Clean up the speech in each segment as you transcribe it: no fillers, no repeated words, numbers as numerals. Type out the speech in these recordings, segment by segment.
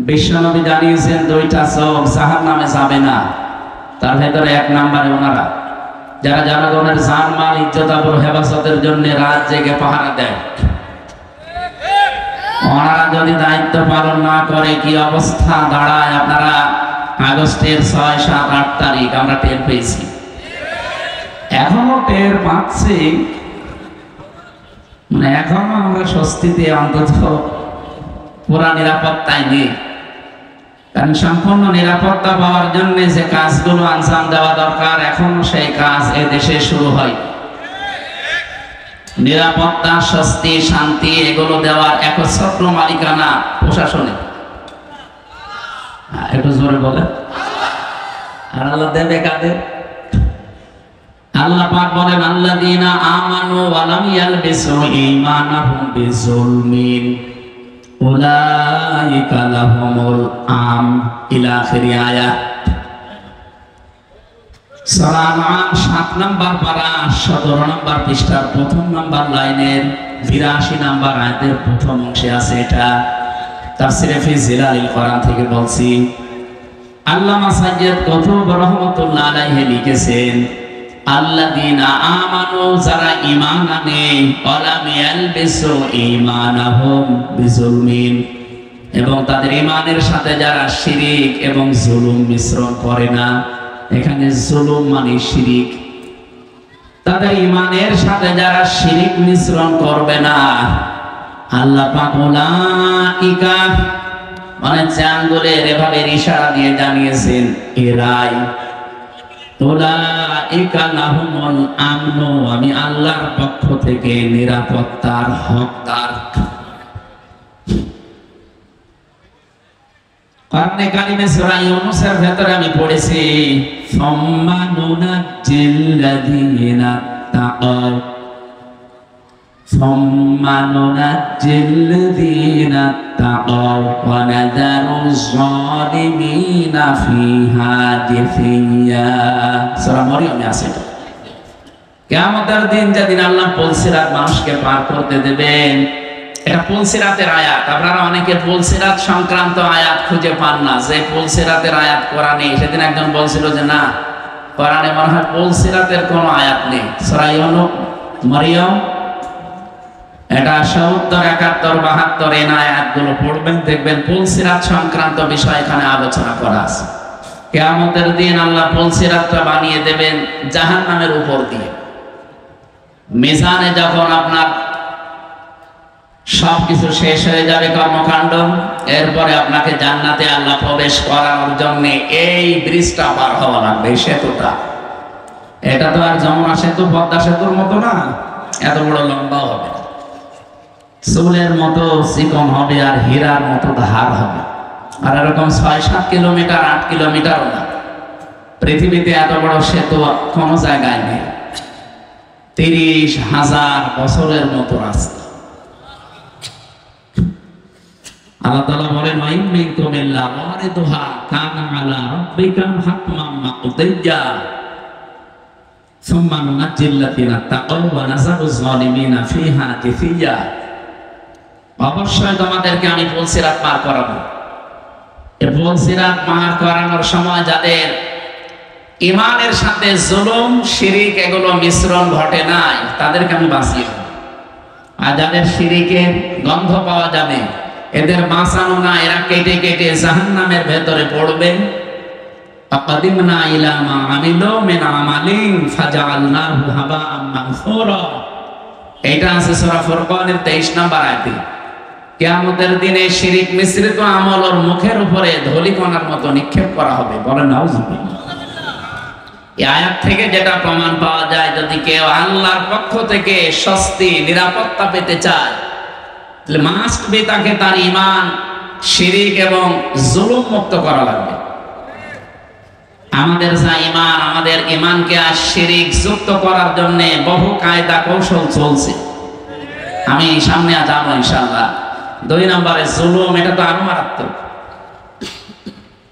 বিশ্বনবী জানিয়েছেন দুইটা চোখ জাহান্নামে যাবে না, তার ভেতরে এক নম্বরে ওনারা যারা জনগণের জানমাল ইজ্জত আবরু হেফাজতের জন্য রাত জেগে পাহারা দেয়। ওনারা যদি দায়িত্ব পালন না করে কি অবস্থা দাঁড়ায় আপনারা আগস্টের 6, 7, 8 তারিখ আমরা টের পেয়েছি, এখনো টের পাচ্ছি, মানে এখনো আমরা স্বস্তিতে অন্তত পুরা নিরাপত্তায় নেই। কারণ সম্পূর্ণ নিরাপত্তা পাওয়ার জন্য যে কাজগুলো আঞ্জাম দেওয়া দরকার এখনো সেই কাজ এ দেশে শুরু হয়। নিরাপত্তা, স্বস্তি, শান্তি এগুলো দেওয়ার একচ্ছত্র মালিকানা প্রশাসনে। একটু জোরে বলে। আর আল্লাহ দেবে কাদের? আল্লাহ পাক বলেন আল্লাযীনা আমানু ওয়া লাম ইয়ালবিসু ঈমানাহুম বিযুলমিন উলাইকা লাহুমুল আমন ইলা আখির আয়াত। সূরা আনআম 7 নম্বর পারা 17 নম্বর পৃষ্ঠার 1ম নম্বর লাইনের 82 নম্বর আয়াতের প্রথম অংশে আছে। এটা তাফসীরে ফি জিলালিল কোরআন থেকে বলছি। আল্লামা সাইয়্যিদ কুতুব রাহমাতুল্লাহ আলাইহি লিখেছেন আল্লাযীনা আমানু, যারা ঈমান আনে, ওয়া লাম ইয়ালবিসু ঈমানাহুম বিযুলমিন, এবং তাদের ঈমানের সাথে যারা শিরিক এবং জুলুম মিশ্রণ করে না। এখানে জুলুম মানে শিরিক। তাদের ঈমানের সাথে যারা শিরিক মিশ্রণ করবে না, আল্লাহ পাক উলাইকা মানে চাঙ্গুলের এভাবে ইশারা দিয়ে জানিয়েছেন এরাই, উলাইকা লাহুমুল আমন, আমি আল্লাহর পক্ষ থেকে নিরাপত্তার হকদার। কোরআনে কারিমে সূরা ইউনূসের ভেতরে আমি পড়েছি সুম্মা নুনাজ্জিল্লাযীনা তাকাও, সুম্মা নুনাজ্জিল্লাযীনা তাকাও ওয়া নাযারুজ যালিমিনা ফিহা জিসিয়া। সূরা মরিয়মে আছে। কিয়ামতের দিন যেদিন আল্লাহ পুলসিরাত মানুষকে পার করতে দেবেন, এটা পুলসিরাতের আয়াত। আপনারা অনেকে পুলসিরাত সংক্রান্ত আয়াত খুঁজে পান না, যে পুলসিরাতের আয়াত কোরআনে। সেদিন একজন বলছিল যে না, কোরআনে মনে হয় পুলসিরাতের কোনো আয়াত নেই। সূরা মরিয়ম এটা ৭০, ৭১, ৭২ এই আয়াতগুলো পড়বেন, দেখবেন পুলসিরাত সংক্রান্ত বিষয় এখানে আলোচনা করা আছে। কিয়ামতের দিন আল্লাহ পুলসিরাতটা বানিয়ে দেবেন জাহান্নামের উপর দিয়ে। মিজানে যখন আপনার সবকিছু শেষ হয়ে যাবে কর্মকাণ্ড, এরপরে আপনাকে জান্নাতে আল্লাহ প্রবেশ করানোর জন্য এই ব্রিজটা পার হওয়া লাগবে, এই সেতুটা। এটা তো আর যমুনা সেতু, পদ্মা সেতুর মতো না, এত বড় লম্বা হবে, চুলের মতো চিকন হবে, আর হীরার মতো ধার হবে। আর এরকম ৬-৭ কিলোমিটার, ৮ কিলোমিটারও না। পৃথিবীতে এত বড় সেতু কোনো জায়গায় নেই। ৩০,০০০ বছরের মতো রাস্তা। আল্লাহ তাআলা বলেন ওয়া ইন মিনকুম ইল্লা ওয়ারিদুহা কানা আলা রাব্বিকা হাতমান মাকদিয়্যা সুম্মা নুনাজ্জিল্লাযীনা তাকাউ ওয়া নাযারুজ যালিমিনা ফিহা জিসিয়া। অবশ্যই তোমাদেরকে আমি পুলসিরাত পার করাবো। এই পুলসিরাত পার করানোর সময় যাদের ঈমানের সাথে জুলুম, শিরিক এগুলো মিশ্রণ ঘটে নাই, তাদেরকে আমি বাঁচিয়ে দেব। আর যাদের শিরিকের গন্ধ পাওয়া যাবে, এদের বাঁচানো না, এরা কেটে কেটে জাহান্নামের ভেতরে পড়বে। আকাদিমনা ইলা মা আমিলু মিন আমালিন ফাজআলনাহু হাবাআম মানসুরা। এটা আছে সূরা ফুরকানের 23 নম্বর আয়াতে। কিয়ামতের দিনে শিরিক মিশ্রিত আমল ওর মুখের উপরে ধূলিকণার মতো নিক্ষেপ করা হবে। বলেন নাউযুবিল্লাহ। এই আয়াত থেকে যেটা প্রমাণ পাওয়া যায়, যদি কেউ আল্লাহর পক্ষ থেকে স্বস্তি, নিরাপত্তা পেতে চায়, মাস্ট বি তাকে তার ঈমান, শিরিক এবং জুলুম মুক্ত করা লাগবে। আমাদের যা ঈমান, আমাদের ঈমানকে আর শিরিক যুক্ত করার জন্য বহু কায়দা কৌশল চলছে। আমি সামনে যাবো ইনশাআল্লাহ। 2 নম্বরে জুলুম, এটা তো আরো মারাত্মক।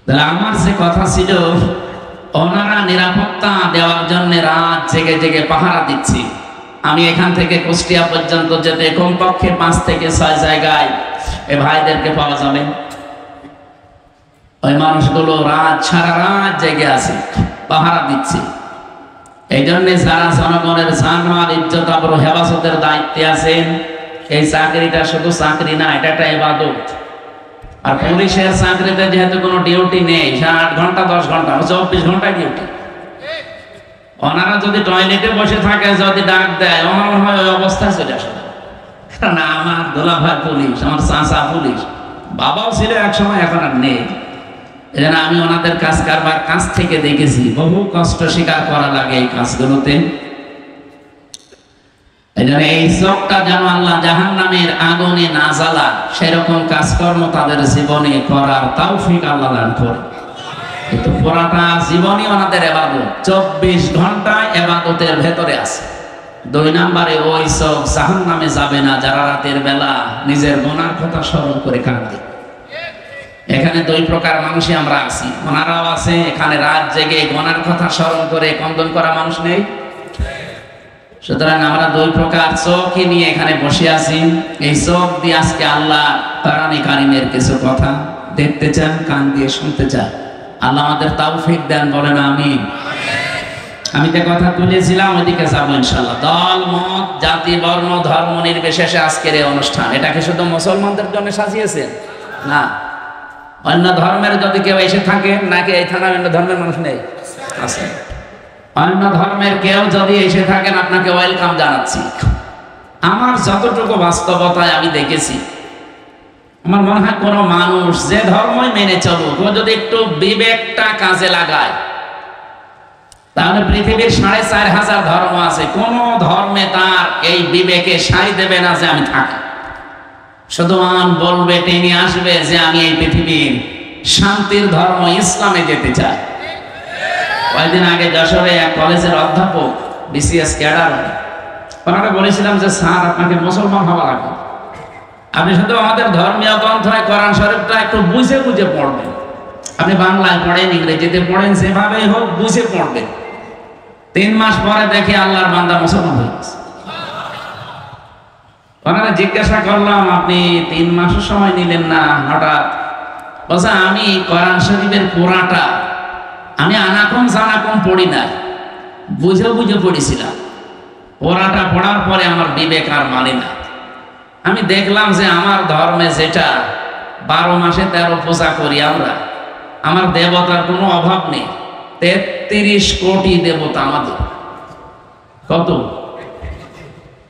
তাহলে আমার যে কথা ছিল, ওনারা নিরাপত্তা দেওয়ার জন্য রাত জেগে জেগে পাহারা দিচ্ছি। আমি এখান থেকে কুষ্টিয়া পর্যন্ত যেতে কমপক্ষে 5 থেকে 6 জায়গায় এ ভাইদেরকে পাওয়া যাবে। ওই মানুষগুলো সারা রাত জেগে আছে, পাহারা দিচ্ছে। এই জন্য যারা জনগণের জানমাল ইজ্জত আবরু হেফাজতের দায়িত্বে আছেন, এই চাকরিটা শুধু চাকরি না, এটা একটা ইবাদত। আর পুলিশের চাকরিতে যেহেতু কোনো ডিউটি নেই, 8 ঘন্টা 10 ঘন্টা 24 ঘন্টা ডিউটি। ওনারা যদি টয়লেটে বসে থাকে, যদি ডাক দেয়, আমার মনে হয় ওই অবস্থায় চলে আসে। কারণ আমার দোলাভাই পুলিশ, আমার চাচা পুলিশ, বাবাও ছিল এক সময়, এখন আর নেই। এজন্য আমি ওনাদের কাজ কারবার কাছ থেকে দেখেছি, বহু কষ্ট স্বীকার করা লাগে এই কাজগুলোতে। এজন্য এই চোখটা যেন আল্লাহ জাহান্নামের আগুনে না জ্বালান, সেরকম কাজকর্ম তাদের জীবনে করার তৌফিক আল্লাহ দান করে। কিন্তু পুরাটা জীবনই ওনাদের ইবাদত, 24 ঘন্টা ইবাদতের ভেতরে আছে। 2 নম্বরে ওই চোখ জাহান্নামে যাবে না যারা রাতের বেলা নিজের গুনার কথা স্মরণ করে কাঁদে। এখানে 2 প্রকার মানুষই আমরা আছি, ওনারাও আছে। এখানে রাত জেগে গুনার কথা স্মরণ করে কন্দন করা মানুষ নেই। সুতরাং আমরা 2 প্রকার চোখই নিয়ে এখানে বসে আছি। এই চোখ দিয়ে আজকে আল্লাহ কোরআনে কারিমের কিছু কথা দেখতে চান, কান দিয়ে শুনতে চান। আল্লাহ আমাদের তৌফিক দেন, বলেন আমিন। আমি যে কথা তুলেছিলাম ওইদিকে যাবো ইনশাআল্লাহ। দল মত জাতি বর্ণ ধর্ম নির্বিশেষে আজকের এই অনুষ্ঠান, এটাকে শুধু মুসলমানদের জন্য সাজিয়েছেন না, অন্য ধর্মের যদি কেউ এসে থাকে, নাকি এই থানায় অন্য ধর্মের মানুষ নেই? আছে। অন্য ধর্মের কেউ যদি এসে থাকেন, আপনাকে ওয়েলকাম জানাচ্ছি। আমার যতটুকু বাস্তবতায় আমি দেখেছি, আমার মনে হয় কোনো মানুষ যে ধর্মই মেনে চলুক, ও যদি একটু বিবেকটা কাজে লাগায়, তাহলে পৃথিবীর 4500 ধর্ম আছে, কোন ধর্মে তার এই বিবেকে সাই দেবে না যে আমি থাকি। শুধু বলবে, টেনে আসবে যে আমি এই পৃথিবীর শান্তির ধর্ম ইসলামে যেতে চাই। কয়েকদিন আগে যশোরে এক কলেজের অধ্যাপক, বিসিএস ক্যাডার, ওনাকে বলেছিলাম যে স্যার, আপনাকে মুসলমান হওয়া লাগবে। আপনি শুধু আমাদের ধর্মীয় গ্রন্থে কোরআন শরীফটা একটু বুঝে বুঝে পড়বেন। আপনি বাংলায় পড়েন, ইংরেজিতে পড়েন, যেভাবেই হোক বুঝে পড়বেন। 3 মাস পরে দেখি আল্লাহর বান্দা মুসলমান হয়ে গেছে। ওনারা জিজ্ঞাসা করলাম, আপনি 3 মাসের সময় নিলেন না হঠাৎ? বলছে, আমি কোরআন শরীফের পুরাটা আমি আনাকম জানাকম পড়ি না, বুঝে বুঝে পড়েছিলাম। পুরাটা পড়ার পরে আমার বিবেক আর মানে না। আমি দেখলাম যে আমার ধর্মে যেটা 12 মাসে 13 পূজা করি আমরা, আমার দেবতার কোনো অভাব নেই। 33 কোটি দেবতা আমাদের। কত?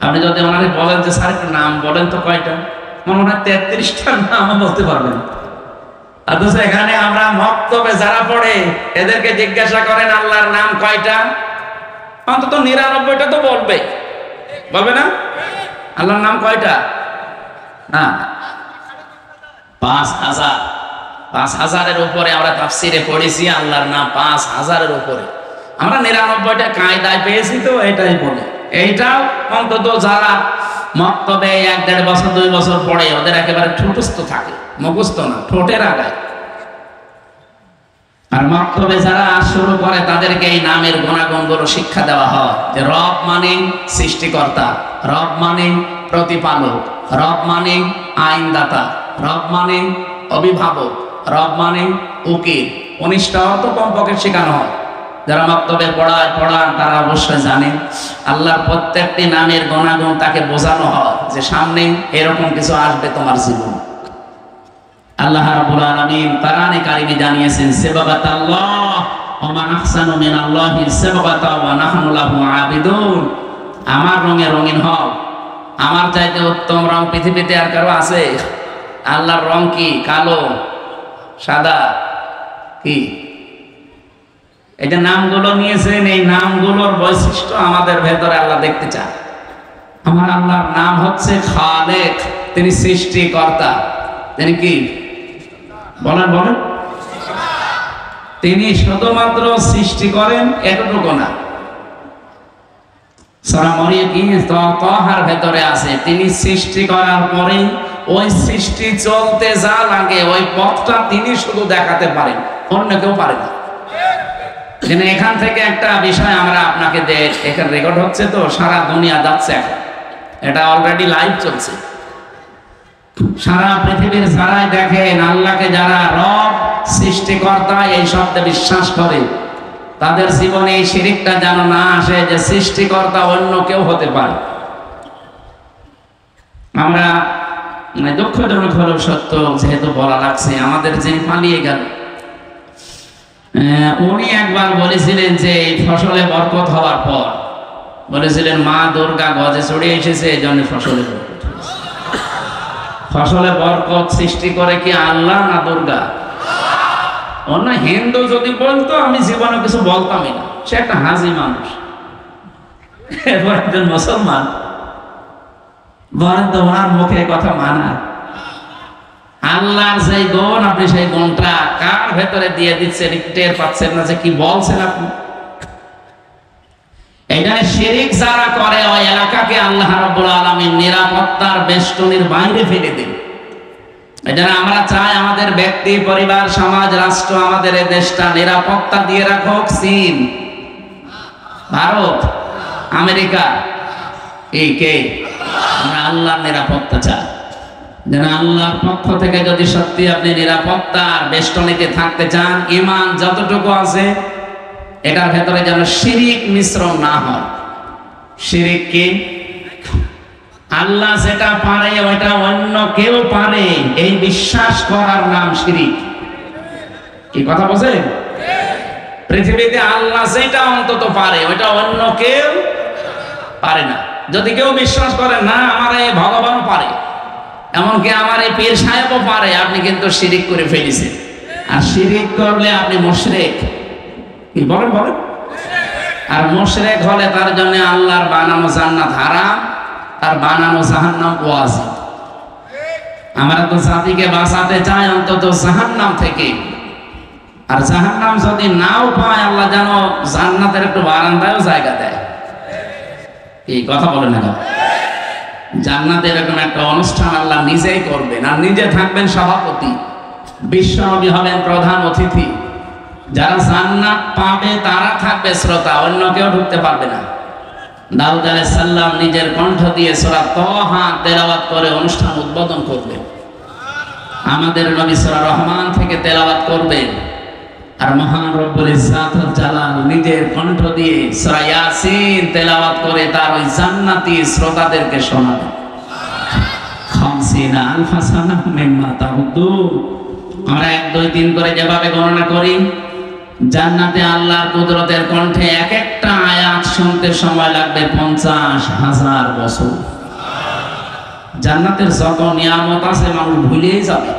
আপনি যদি ওনারে বলেন যে স্যার একটা নাম বলেন তো, কয়টা? মনে হয় 33টার নামও বলতে পারবেন। অথচ এখানে আমরা মক্তবে যারা পড়ে, এদেরকে জিজ্ঞাসা করেন আল্লাহর নাম কয়টা, অন্তত 99টা তো বলবে, বলবে না? আল্লাহর নাম কয়টা? না, 5000-5000-এর উপরে আমরা তাফসিরে পড়েছি। আল্লাহর নাম 5000-এর উপরে। আমরা 99টা কায়দায় পেয়েছি, তো এটাই বলে। এইটাও অন্তত যারা মক্তবে 1-1.5 বছর 2 বছর পড়ে, ওদের একেবারে ঠোঁটস্থ থাকে, মুখস্থ না, ঠোঁটের আগায়। আর মক্তবে যারা শুরু করে, তাদেরকে এই নামের গুণাগুণগুলো শিক্ষা দেওয়া হয় যে রব মানে সৃষ্টিকর্তা, রব মানে প্রতিপালক, রব মানে আইনদাতা, রব মানে অভিভাবক, রব মানে উকিল। 19টা অর্থ কমপক্ষে শেখানো হয়। যারা মক্তবে পড়ান তারা অবশ্যই জানেন আল্লাহর প্রত্যেকটি নামের গুণাগুণ তাকে বোঝানো হয় যে সামনে এরকম কিছু আসবে তোমার জীবন। আল্লাহ রাব্বুল আলামিন কোরআনে কারিমে জানিয়েছেন, সিবগাতাল্লাহ ওয়া মান আহসানু মিনাল্লাহি সিবগাতা ওয়া নাহনু লাহু আবিদুন। আমার রঙে রঙিন হও, আমার চাইতে উত্তম রং পৃথিবীতে আর কারো আছে? আল্লাহর রং কি? কালো, সাদা, কি? এই যে নামগুলো নিয়েছেন, এই নামগুলোর বৈশিষ্ট্য আমাদের ভেতরে আল্লাহ দেখতে চান। আমার আল্লাহর নাম হচ্ছে খালেক, তিনি সৃষ্টিকর্তা। তিনি কি? বলেন বলেন। তিনি শুধুমাত্র সৃষ্টি করেন এতটুকু না, সূরা মরিয়ম তাহার ভেতরে আছে তিনি সৃষ্টি করার পরে ওই সৃষ্টি চলতে যা লাগে ওই পথটা তিনি শুধু দেখাতে পারেন, অন্য কেউ পারে না। যেন এখান থেকে একটা বিষয় আমরা আপনাকে এখানে রেকর্ড হচ্ছে, তো সারা দুনিয়া যাচ্ছে, এটা অলরেডি লাইভ চলছে। সারা পৃথিবীর যারাই দেখেন আল্লাহকে, যারা রব সৃষ্টিকর্তা এই শব্দে বিশ্বাস করে, তাদের জীবনে এই শিরিকটা যেন না আসে যে সৃষ্টিকর্তা অন্য কেউ হতে পারে। আমরা দুঃখজনক হলেও সত্য, যেহেতু বলা লাগছে, আমাদের যিনি পালিয়ে গেল উনি একবার বলেছিলেন যে এই ফসলে বরকত হওয়ার পর বলেছিলেন মা দুর্গা গজে চড়ে এসেছে, এই জন্য ফসলে বরকত হয়েছে। ফসলে বরকত সৃষ্টি করে কি আল্লাহ না দুর্গা? অন্য হিন্দু যদি বলতো আমি জীবনে কিছু বলতামই না, সে একটা হাজি মানুষ। এরপর একজন মুসলমান বলেন তো ওনার মুখে কথা মানার? আল্লাহর সেই গুণ, আপনি সেই গুণটা কার ভেতরে দিয়ে দিচ্ছেন টের পাচ্ছেন না যে কি বলছেন আপনি। এখানে শিরিক যারা করে ওই এলাকাকে আল্লাহ রাব্বুল আলামিন নিরাপত্তার বেষ্টনীর বাইরে ফেলে দেন। এজন্য আমরা চাই আমাদের ব্যক্তি, পরিবার, সমাজ, রাষ্ট্র, আমাদের এই দেশটা নিরাপত্তা দিয়ে রাখুক চীন, ভারত, আমেরিকা, এই কে? আমরা আল্লাহর নিরাপত্তা চাই। যেন আল্লাহর পক্ষ থেকে যদি সত্যি আপনি নিরাপত্তার বেষ্টনীতে থাকতে চান, ঈমান যতটুকু আছে এটার ভেতরে যেন শিরিক মিশ্রণ না হয়। শিরিক কি? আল্লাহ যেটা পারে ওইটা অন্য কেউ পারে, এই বিশ্বাস করার নাম শিরিক। কি কথা বলছেন? পৃথিবীতে আল্লাহ যেটা অন্তত পারে ওইটা অন্য কেউ পারে না। যদি কেউ বিশ্বাস করে না আমার এই ভগবান পারে, এমনকি আমার এই পীর সাহেবও পারে, আপনি কিন্তু শিরিক করে ফেলেছেন। আর শিরিক করলে আপনি মুশরিক। কি বলেন বলেন? আর মুশরিক হলে তার জন্য আল্লাহর বানানো জান্নাত হারাম, আর বানানো জাহান্নাম ওয়াজিব। আমরা তো জাতিকে বাঁচাতে চাই অন্তত জাহান্নাম থেকে। আর জাহান্নাম যদি নাও পায়, আল্লাহ যেন জান্নাতের একটু বারান্দায়ও জায়গা দেয়। এই কথা বলেন না? জান্নাতে এরকম একটা অনুষ্ঠান আল্লাহ নিজেই করবেন, আর নিজে থাকবেন সভাপতি, বিশ্বনবী হবেন প্রধান অতিথি। যারা জান্নাত পাবে তারা থাকবে শ্রোতা, অন্য কেউ ঢুকতে পারবে না। দাউদ আলাইহিস সালাম নিজের কণ্ঠ দিয়ে সূরা তাহা তেলাওয়াত করে অনুষ্ঠান উদ্বোধন করবেন। আমাদের নবী সূরা রহমান থেকে তেলাওয়াত করবেন। আর মহান রব্বুল ইজ্জাত ওয়াল জালাল নিজের কণ্ঠ দিয়ে সূরা ইয়াসিন তেলাওয়াত করে তার ওই জান্নাতি শ্রোতাদেরকে শোনাবেন। 50,000 সানা মিম্মা তাউদ্দুন। আমরা 1, 2, 3 করে যেভাবে গণনা করি, জান্নাতে আল্লাহর কুদরতের কণ্ঠে এক একটা আয়াত শুনতে সময় লাগবে 50,000 বছর। জান্নাতের যত নিয়ামত আছে মানুষ ভুলেই যাবে।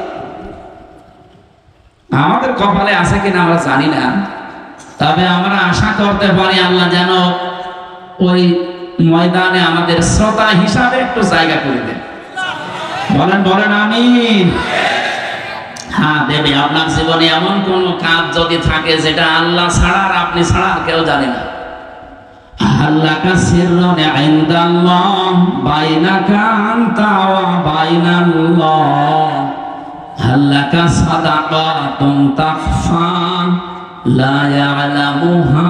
আমাদের কপালে আছে কিনা আমরা জানি না, তবে আমরা আশা করতে পারি আল্লাহ যেন ওই ময়দানে আমাদের শ্রোতা হিসাবে একটু জায়গা করে দেন। বলেন বলেন আমিন। হ্যাঁ দেবে। আপনার জীবনে এমন কোন কাজ যদি থাকে যেটা আল্লাহ ছাড়া আর আপনি ছাড়া আর কেউ জানে না, আল্লাহ কা সিররুন ইনদাল্লাহ বাইনাকা আনতা ওয়া বাইনাল্লাহ, আল্লাহ কা সাদাকাতুন তাখফা লা ইয়ালামুহা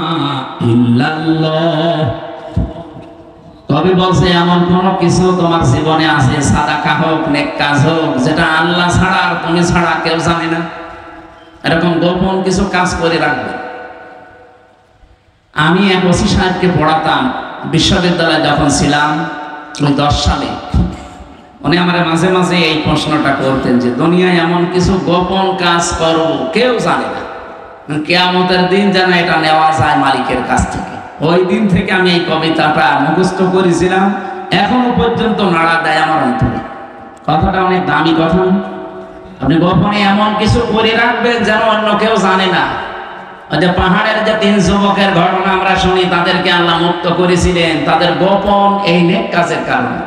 ইল্লাল্লাহ। কবি বলছে এমন কোন কিছু তোমার জীবনে আছে, সাদাকা হোক, নেক কাজ হোক, যেটা আল্লাহ ছাড়া আর তুমি ছাড়া কেউ জানে না। এরকম গোপন কিছু কাজ করে রাখবে। আমি এক ওসি সাহেবকে পড়াতাম বিশ্ববিদ্যালয়ে যখন ছিলাম, ওই 10 সালে। উনি আমার মাঝে মাঝে এই প্রশ্নটা করতেন যে দুনিয়ায় এমন কিছু গোপন কাজ করব কেউ জানে না, কিয়ামতের দিন যেন এটা নেওয়া যায় মালিকের কাছ থেকে। ওই দিন থেকে আমি এই কবিতাটা মুখস্থ করেছিলাম, এখনো পর্যন্ত নাড়া দেয় আমার অন্তরে। কথাটা অনেক দামি কথা। আপনি গোপনে এমন কিছু করে রাখবেন যেন অন্য কেউ জানে না। ওই যে পাহাড়ের যে 3 যুবকের ঘটনা আমরা শুনি, তাদেরকে আল্লাহ মুক্ত করেছিলেন তাদের গোপন এই নেক কাজের কারণে।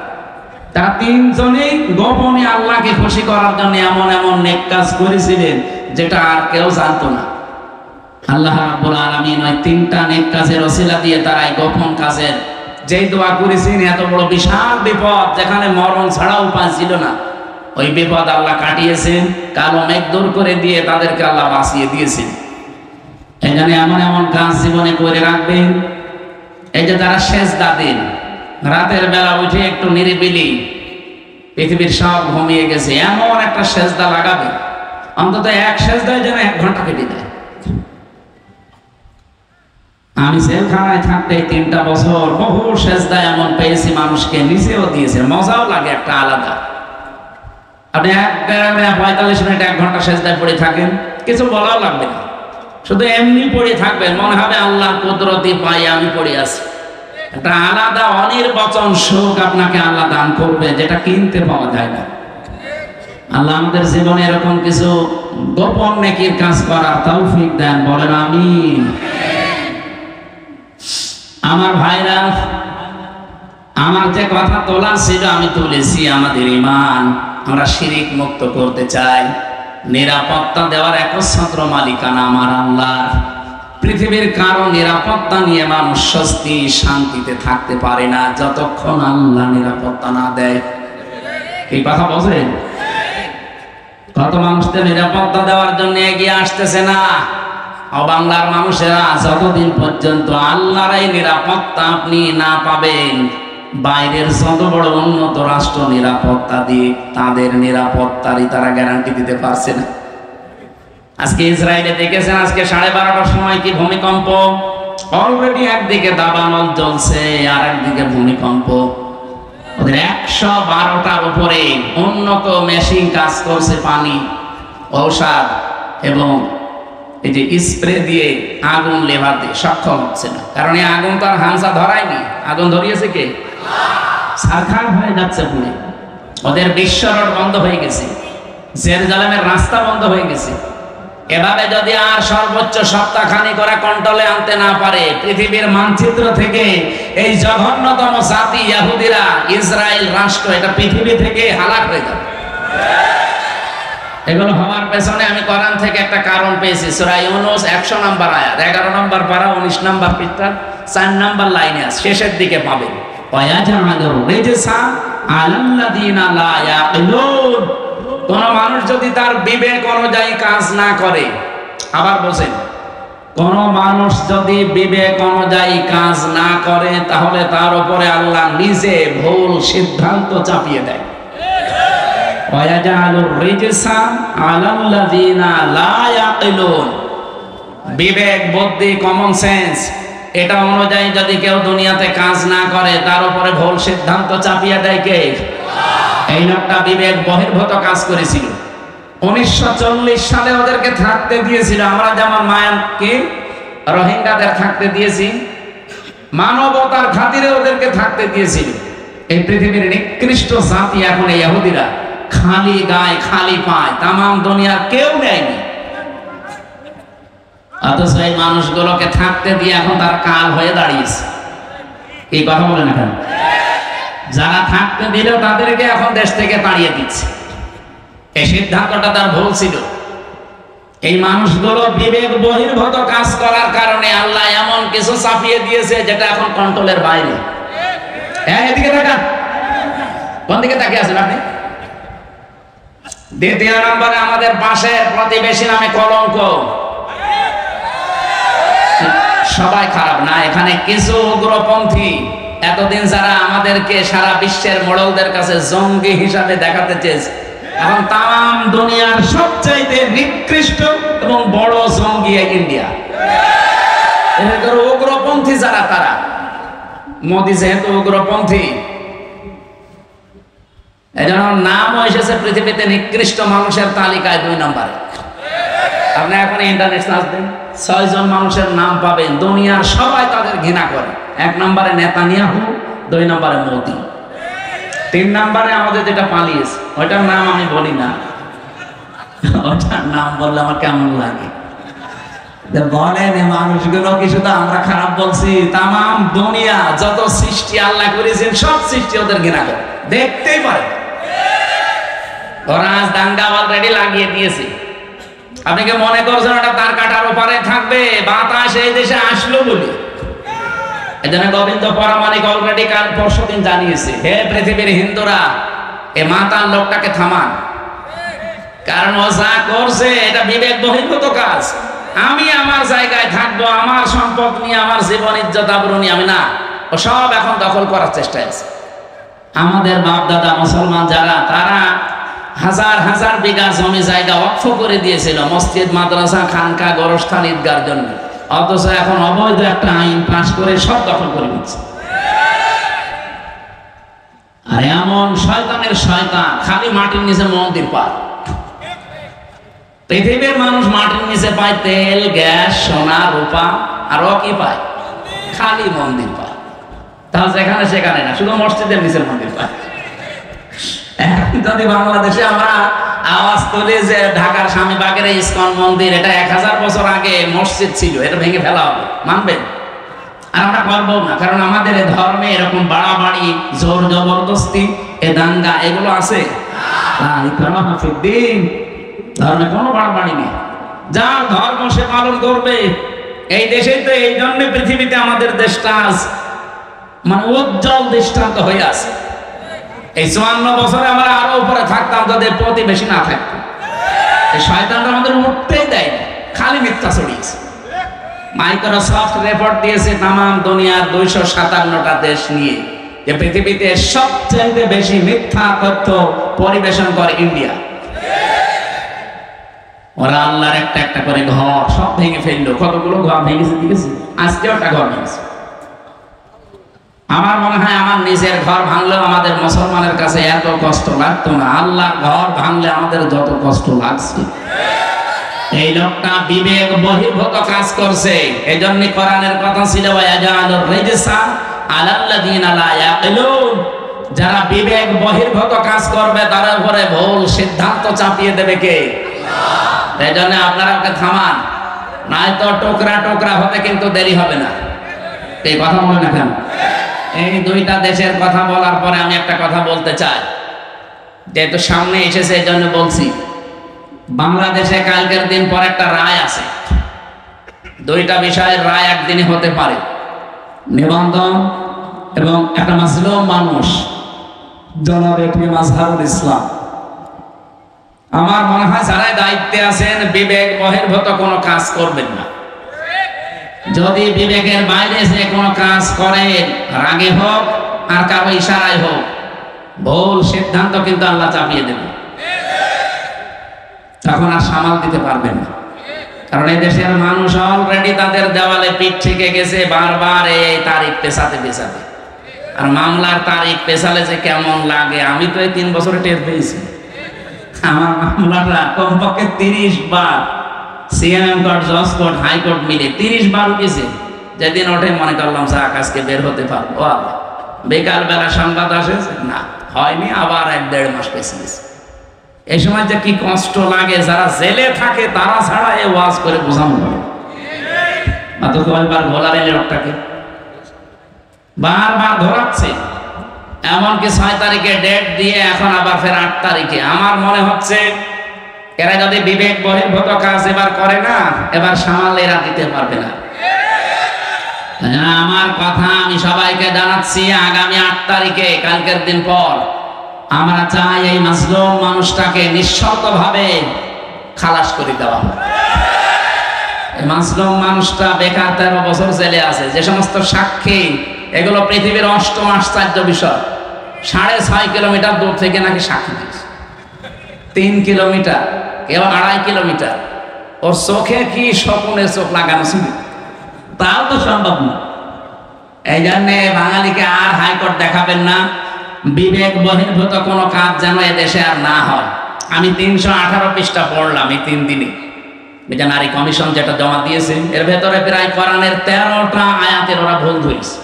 তারা 3 জনেই গোপনে আল্লাহকে খুশি করার জন্য এমন এমন নেক কাজ করেছিলেন যেটা আর কেউ জানতো না। আল্লাহ রাব্বুল আলামিন ওই 3টা নেক কাজের ওসিলা দিয়ে তারা এই গোপন কাজের যেই দোয়া করেছেন, এত বড় বিশাল বিপদ যেখানে মরণ ছাড়া উপায় ছিল না, ওই বিপদ আল্লাহ কাটিয়েছেন, কালো মেঘ দূর করে দিয়ে তাদেরকে আল্লাহ বাঁচিয়ে দিয়েছেন। এই জন্য এমন এমন কাজ জীবনে করে রাখবেন। এই যে তারা সেজদা দেন, রাতের বেলা উঠে একটু নিরিবিলি, পৃথিবীর সব ঘুমিয়ে গেছে, এমন একটা সেজদা লাগাবে অন্তত এক সেজদায় যেন 1 ঘন্টা কেটে দেয়। আমি জেলখানায় থাকতে 3টা বছর বহু সেজদায় এমন পেয়েছি, মানুষকে নিচেও দিয়েছে, মজাও লাগে একটা আলাদা। আপনি 45 মিনিট 1 ঘন্টা সেজদায় পড়ে থাকেন, কিছু বলাও লাগবে না, শুধু এমনি পড়ে থাকবেন, মনে হবে আল্লাহর কুদরতি পায়ে আমি পড়ে আছি। একটা আলাদা অনির্বচন সুখ আপনাকে আল্লাহ দান করবে, যেটা কিনতে পাওয়া যায় না। আল্লাহ আমাদের জীবনে এরকম কিছু গোপন নেকির কাজ করার তৌফিক দেন, বলেন আমিন। আমার ভাইরা, আমার যে কথা তোলা ছিল আমি তুলেছি। আমাদের ঈমান আমরা শিরিক মুক্ত করতে চাই। নিরাপত্তা দেওয়ার একচ্ছত্র মালিকানা আমার আল্লাহ। পৃথিবীর কারো নিরাপত্তা নিয়ে মানুষ স্বস্তি শান্তিতে থাকতে পারে না যতক্ষণ আল্লাহ নিরাপত্তা না দেয়। এই কথা বোঝেন? কত মানুষদের নিরাপত্তা দেওয়ার জন্য এগিয়ে আসতেছে না। বাংলার মানুষেরা যতদিন পর্যন্ত আল্লাহর এই নিরাপত্তা আপনি না পাবেন, বাইরের যত বড় উন্নত রাষ্ট্র নিরাপত্তা দিয়ে তাদের নিরাপত্তারই তারা গ্যারান্টি দিতে পারছে না। আজকে ইসরায়েলে দেখেছেন, আজকে 12:30টার সময় কি ভূমিকম্প, অলরেডি একদিকে দাবানল জ্বলছে আর একদিকে ভূমিকম্প। ওদের 112টার উপরে উন্নত মেশিন কাজ করছে, পানি, ঔষধ এবং এই যে স্প্রে দিয়ে আগুন লেভাতে সক্ষম হচ্ছে না, কারণ এই আগুন তো আর হামসা ধরায়নি, আগুন ধরিয়েছে কে? সারখার হয়ে যাচ্ছে পুরে। ওদের বিশ্ব রোড বন্ধ হয়ে গেছে, জেরুজালেমের রাস্তা বন্ধ হয়ে গেছে। এভাবে যদি আর সর্বোচ্চ সপ্তাহখানি করে কন্ট্রোলে আনতে না পারে, পৃথিবীর মানচিত্র থেকে এই জঘন্যতম জাতি ইহুদিরা, ইসরায়েল রাষ্ট্র, এটা পৃথিবী থেকে হালাক হয়ে যাবে। এগুলো হওয়ার পেছনে আমি কোরআন থেকে একটা কারণ পেয়েছি। সূরা ইউনূস 100 নম্বর আয়াত, 11 নম্বর পারা, 19 নম্বর পৃষ্ঠা, 4 নম্বর লাইনে আছে, শেষের দিকে পাবেন। ওয়ায়াজআলুর রিজসা আলাল্লাযিনা লা ইয়াকিলুন। কোন মানুষ যদি তার বিবেক অনুযায়ী কাজ না করে, আবার বলেন, কোন মানুষ যদি বিবেক অনুযায়ী কাজ না করে, তাহলে তার উপরে আল্লাহ নিজে ভুল সিদ্ধান্ত চাপিয়ে দেয়। ওয়ায়াজআলুর রিজসা আলাল্লাযিনা লা ইয়াকিলুন। বিবেক, বুদ্ধি, কমন সেন্স, এটা অনুযায়ী যদি কেউ দুনিয়াতে কাজ না করে, তার উপরে ভুল সিদ্ধান্ত চাপিয়ে দেয় কে? এই লোকটা বিবেক বহির্ভূত কাজ করেছিল। 1940 সালে ওদেরকে থাকতে দিয়েছিল, আমরা যেমন মায়ানকে রোহিঙ্গাদের থাকতে দিয়েছি, মানবতার খাতিরে ওদেরকে থাকতে দিয়েছিল। এই পৃথিবীর নিকৃষ্ট জাতি এখন এই ইহুদিরা, খালি গায় খালি পায়, তামাম দুনিয়ার কেউ নেয়নি। অথচ এই মানুষগুলোকে থাকতে দিয়ে এখন তার কাল হয়ে দাঁড়িয়েছে। এই কথা বলে না কেন? যারা থাকতে দিল তাদেরকে এখন দেশ থেকে তাড়িয়ে দিচ্ছে। এই সিদ্ধান্তটা তার ভুল ছিল। এই মানুষগুলো বিবেক বহির্ভূত কাজ করার কারণে আল্লাহ এমন কিছু চাপিয়ে দিয়েছে যেটা এখন কন্ট্রোলের বাইরে। হ্যাঁ, এদিকে তাকান। কোন দিকে তাকিয়ে আছেন আপনি? দ্বিতীয় নম্বরে আমাদের পাশের প্রতিবেশী নামে কলঙ্ক। সবাই খারাপ না, এখানে কিছু উগ্রপন্থী এতদিন যারা আমাদেরকে সারা বিশ্বের মোড়লদের কাছে জঙ্গি হিসাবে দেখাতে চেয়েছে, এখন তাম দুনিয়ার সবচাইতে নিকৃষ্ট এবং বড় জঙ্গি ইন্ডিয়া। এদের উগ্রপন্থী যারা, তারা মোদি যেহেতু উগ্রপন্থী, এজন্য নামও এসেছে পৃথিবীতে নিকৃষ্ট মানুষের তালিকায় 2 নম্বরে। আপনি এখন ইন্টারনেট সার্চ দেন, 6 জন মানুষের নাম পাবেন, দুনিয়ার সবাই তাদের ঘৃণা করে। 1 নম্বরে নেতানিয়াহু, 2 নম্বরে মোদি, 3 নম্বরে আমাদের যেটা পালিয়েছে, ওইটার নাম আমি বলি না, ওটার নাম বললে আমার কেমন লাগে। বলেন এই মানুষগুলো কি শুধু আমরা খারাপ বলছি? তামাম দুনিয়া যত সৃষ্টি আল্লাহ করেছেন, সব সৃষ্টি ওদের ঘৃণা করে, দেখতেই পারে। ওরা আজ দাঙ্গা অলরেডি লাগিয়ে দিয়েছে। আপনি কি মনে করছেন ওটা তার কাটার ওপারে থাকবে? বাতাস এই দেশে আসলো বলি। এজন্য গোবিন্দ পরামানিক অলরেডি কাল পরশুদিন জানিয়েছে, হে পৃথিবীর হিন্দুরা, এ মাতাল লোকটাকে থামান, কারণ ও যা করছে এটা বিবেক বহির্ভূত কাজ। আমি আমার জায়গায় থাকবো, আমার সম্পদ নিয়ে, আমার জীবন ইজ্জত আবরু নিয়ে আমি না, ও সব এখন দখল করার চেষ্টায় আছে। আমাদের বাপ দাদা মুসলমান যারা, তারা হাজার হাজার বিঘা জমি জায়গা ওয়াকফ করে দিয়েছিল মসজিদ, মাদ্রাসা, খানকা, গোরস্থান, ঈদগার জন্য। অথচ এখন অবৈধ একটা আইন পাশ করে সব দখল করে দিচ্ছে। আর এমন শয়তানের শয়তান, খালি মাটির নিচে মন্দির পায়। পৃথিবীর মানুষ মাটির নিচে পায় তেল, গ্যাস, সোনা, রূপা, আর ও কি পায়? খালি মন্দির পায়। তাহলে যেখানে সেখানে না, শুধু মসজিদের নিচের মন্দির পায়। এখন যদি বাংলাদেশে আমরা আওয়াজ তুলি যে ঢাকার স্বামীবাগের ইসকন মন্দির, এটা 1000 বছর আগে মসজিদ ছিল, এটা ভেঙে ফেলা হবে, মানবেন? আর আমরা পারবো না, কারণ আমাদের এই ধর্মে এরকম বাড়াবাড়ি, জোর জবরদস্তি, এ দাঙ্গা এগুলো আছে। ধর্মে কোনো বাড়াবাড়ি নেই, যার ধর্ম সে পালন করবে। এই দেশেই তো এই জন্য পৃথিবীতে আমাদের দেশটা আজ মানে উজ্জ্বল দৃষ্টান্ত হয়ে আছে। এই 54 বছরে আমরা আরো উপরে থাকতাম যদি প্রতিবেশী না থাকতো। এই শয়তানটা আমাদের উঠতেই দেয় না, খালি মিথ্যা ছড়িয়েছে। মাইক্রোসফট রিপোর্ট দিয়েছে তাম দুনিয়ার 257টা দেশ নিয়ে যে পৃথিবীতে সবচেয়ে বেশি মিথ্যা তথ্য পরিবেশন করে ইন্ডিয়া। ওরা আল্লাহর একটা একটা করে ঘর সব ভেঙে ফেললো। কতগুলো ঘর ভেঙেছে দেখেছি, আজকেও একটা ঘর ভেঙেছে। আমার মনে হয় আমার নিজের ঘর ভাঙলেও আমাদের মুসলমানের কাছে এত কষ্ট লাগতো না, আল্লাহর ঘর ভাঙলে আমাদের যত কষ্ট লাগছে। এই লোকটা বিবেক বহির্ভূত কাজ করছে, এই জন্য কোরআনের কথা ছিল যারা বিবেক বহির্ভূত কাজ করবে তার উপরে ভুল সিদ্ধান্ত চাপিয়ে দেবে কে? এই জন্য আপনারা ওকে থামান, নয়তো টোকরা টোকরা হতে কিন্তু দেরি হবে না। এই কথা বলে না কেন? এই দুইটা দেশের কথা বলার পরে আমি একটা কথা বলতে চাই, যেহেতু সামনে এসেছে এই জন্য বলছি। বাংলাদেশে কালকের দিন পর একটা রায় আছে, দুইটা বিষয়ের রায় একদিনই হতে পারে। নিবন্ধন এবং একটা মাজলুম মানুষ জনাব এটি মাজহারুল ইসলাম। আমার মনে হয় যারা দায়িত্বে আছেন বিবেক বহির্ভূত কোনো কাজ করবেন না। যদি বিবেকের বাইরে যে কোনো কাজ করেন, রাগে হোক আর কারো ইশারায় হোক, ভুল সিদ্ধান্ত কিন্তু আল্লাহ চাপিয়ে দেবে, তখন আর সামাল দিতে পারবেন না। কারণ এই দেশের মানুষ অলরেডি তাদের দেওয়ালে পিঠ থেকে গেছে বারবার এই তারিখ পেছাতে পেছাতে। আর মামলার তারিখ পেছালে যে কেমন লাগে, আমি তো এই 3 বছরে টের পেয়েছি। আমার মামলাটা কমপক্ষে 30 বার সিএম কোর্ট, জজ কোর্ট, হাইকোর্ট মিলে 30 বার উঠেছে। যেদিন ওঠে মনে করলাম যে আকাশকে বের হতে পারবো, বিকাল বেলা সংবাদ আসে না হয়নি, আবার 1-1.5 মাস পেছে গেছে। এই সময় যে কি কষ্ট লাগে, যারা জেলে থাকে তারা ছাড়া এই ওয়াজ করে বোঝানো হবে। মাত্র কয়েকবার ভোলার এই লোকটাকে বারবার ধরাচ্ছে, এমনকি 6 তারিখে ডেট দিয়ে এখন আবার ফের 8 তারিখে। আমার মনে হচ্ছে এরা যদি বিবেক বহির্ভূত কাজ এবার করে না, এবার সামাল এরা দিতে পারবে না। আমার কথা আমি সবাইকে জানাচ্ছি, আগামী 8 তারিখে কালকের দিন পর আমরা চাই এই মাজলুম মানুষটাকে নিঃশর্তভাবে খালাস করে দেওয়া। এই মাজলুম মানুষটা বেকার 13 বছর জেলে আছে। যে সমস্ত সাক্ষী, এগুলো পৃথিবীর অষ্টম আশ্চর্য বিষয়। 6.5 কিলোমিটার দূর থেকে নাকি সাক্ষী দিয়েছে, 3 কিলোমিটার, কেউ 2.5 কিলোমিটার। ওর চোখে কি স্বপ্নের চোখ লাগানো ছিল, তাও তো সম্ভব না। এই জন্য বাঙালিকে আর হাইকোর্ট দেখাবেন না, বিবেক বহির্ভূত কোনো কাজ যেন এদেশে আর না হয়। আমি 318 পৃষ্ঠা পড়লাম এই 3 দিনে। এটা নারী কমিশন যেটা জমা দিয়েছে, এর ভেতরে প্রায় কোরআনের 13টা আয়াতের ওরা ভুল ধরেছে।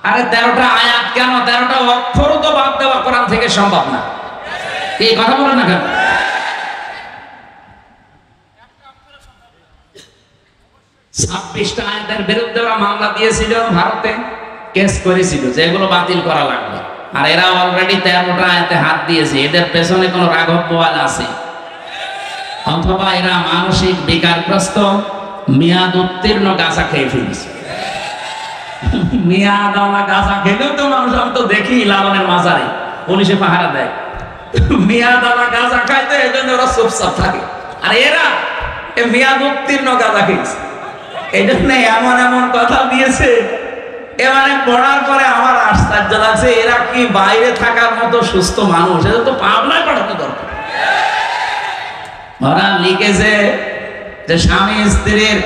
আরে 13টা আয়াত কেন, 13টা অক্ষরও তো বাদ দেওয়া কোরআন থেকে সম্ভব না। এই কথা বলেন না কেন? ছাব্বিশটা আয়াতের বিরুদ্ধে ওরা মামলা দিয়েছিল, ভারতে কেস করেছিল যে এগুলো বাতিল করা লাগবে। আর এরা অলরেডি 13টা আয়াতে হাত দিয়েছে। এদের পেছনে কোনো রাঘব বোয়াল আছে, অথবা এরা মানসিক বিকারগ্রস্ত মেয়াদ উত্তীর্ণ গাঁজা খেয়ে ফেলেছে। মেয়াদওয়ালা গাঁজা খেলেও তো মানুষ, আমি তো দেখি লালনের মাজারে পুলিশে পাহারা দেয়, মেয়াদওয়ালা গাঁজা খাইতে, এই জন্য ওরা চুপচাপ থাকে। আর এরা মেয়াদ উত্তীর্ণ গাঁজা খেয়েছে, এই জন্য এমন এমন কথা দিয়েছে, এবারে পড়ার পরে আমার আশ্চর্য লাগছে, এরা কি বাইরে থাকার মতো সুস্থ মানুষ? এদের তো পাবনায় পাঠাতে দরকার। ওরা লিখেছে যে স্বামী স্ত্রীর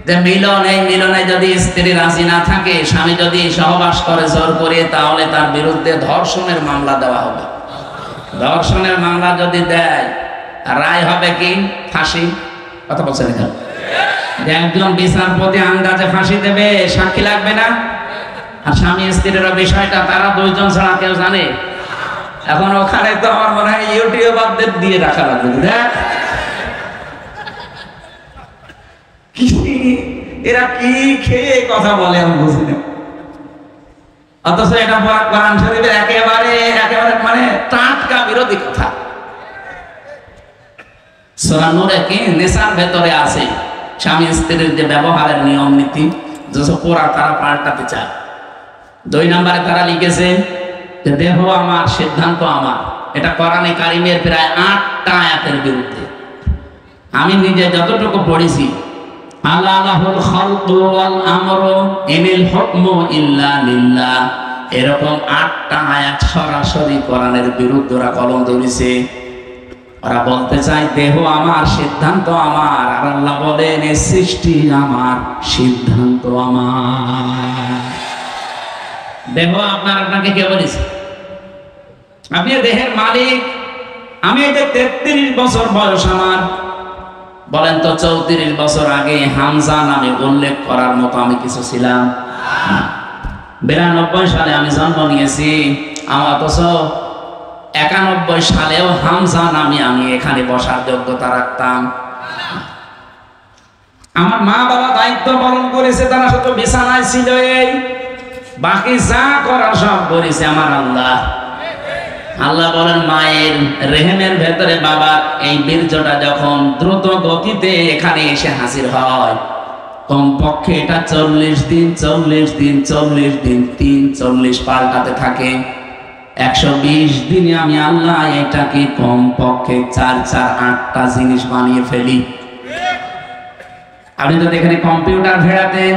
যে মিলন, এই মিলনে যদি স্ত্রী রাজি না থাকে, স্বামী যদি সহবাস করে জোর করে, তাহলে তার বিরুদ্ধে ধর্ষণের মামলা দেওয়া হবে। ধর্ষণের মামলা যদি দেয়, রায় হবে কি? ফাঁসি। কথা বলছেন এখানে? একজন বিচারপতি আন্দাজে ফাঁসি দেবে, সাক্ষী লাগবে না। আর স্বামী স্ত্রীর বিষয়টা তারা দুইজন ছাড়া কেউ জানে? এখন ওখানে তো আমার মনে হয় ইউটিউবারদের দিয়ে রাখা লাগবে। এরা কি খেয়ে কথা বলে আমি বুঝি না। অথচ এটা কোরআন শরীফের একেবারে মানে টাটকা বিরোধী কথা। সূরা নূরে কি নেশার ভেতরে আছে স্বামী স্ত্রীর যে ব্যবহারের নিয়ম নীতি, যেসব পুরা তারা পাল্টাতে চায়। 2 নম্বরে তারা লিখেছে যে দেহ আমার, সিদ্ধান্ত আমার। এটা কোরআনে কারিমের প্রায় 8টা আয়াতের বিরুদ্ধে। আমি নিজে যতটুকু পড়েছি, আল্লাহুল খালকু ওয়াল আমরু ইনিল হুকমু ইল্লা লিল্লাহ, এরকম 8টা আয়াত সরাসরি কোরআনের বিরুদ্ধে ওরা কলম ধরেছে। ওরা বলতে চায় দেহ আমার, সিদ্ধান্ত আমার। আর আল্লাহ বলেন সৃষ্টি আমার, সিদ্ধান্ত আমার। দেহ আপনার, আপনাকে কে বলেছে? আপনি দেহের মালিক। আমি এই যে 33 বছর বয়স আমার, বলেন তো 34 বছর আগে হামজা নামে উল্লেখ করার মতো আমি কিছু ছিলাম? 92 সালে আমি জন্ম নিয়েছি, অথচ 91 সালেও হামজা নামে আমি এখানে বসার যোগ্যতা রাখতাম। আমার মা বাবা দায়িত্ব পালন করেছে, তারা শুধু বিছানায় ছিল, এই বাকি যা করার সব করেছে আমার আল্লাহ। আল্লাহ বলেন মায়ের রেহেমের ভেতরে বাবার এই বীর্যটা যখন দ্রুত গতিতে এখানে এসে হাজির হয়, কমপক্ষে এটা 40 দিন 40 দিন 40 দিন 40 পাল্টাতে থাকে। 120 দিনে আমি আল্লাহ এটাকে কমপক্ষে 4-8টা জিনিস বানিয়ে ফেলি। আপনি তো এখানে কম্পিউটার ভেড়াতেন,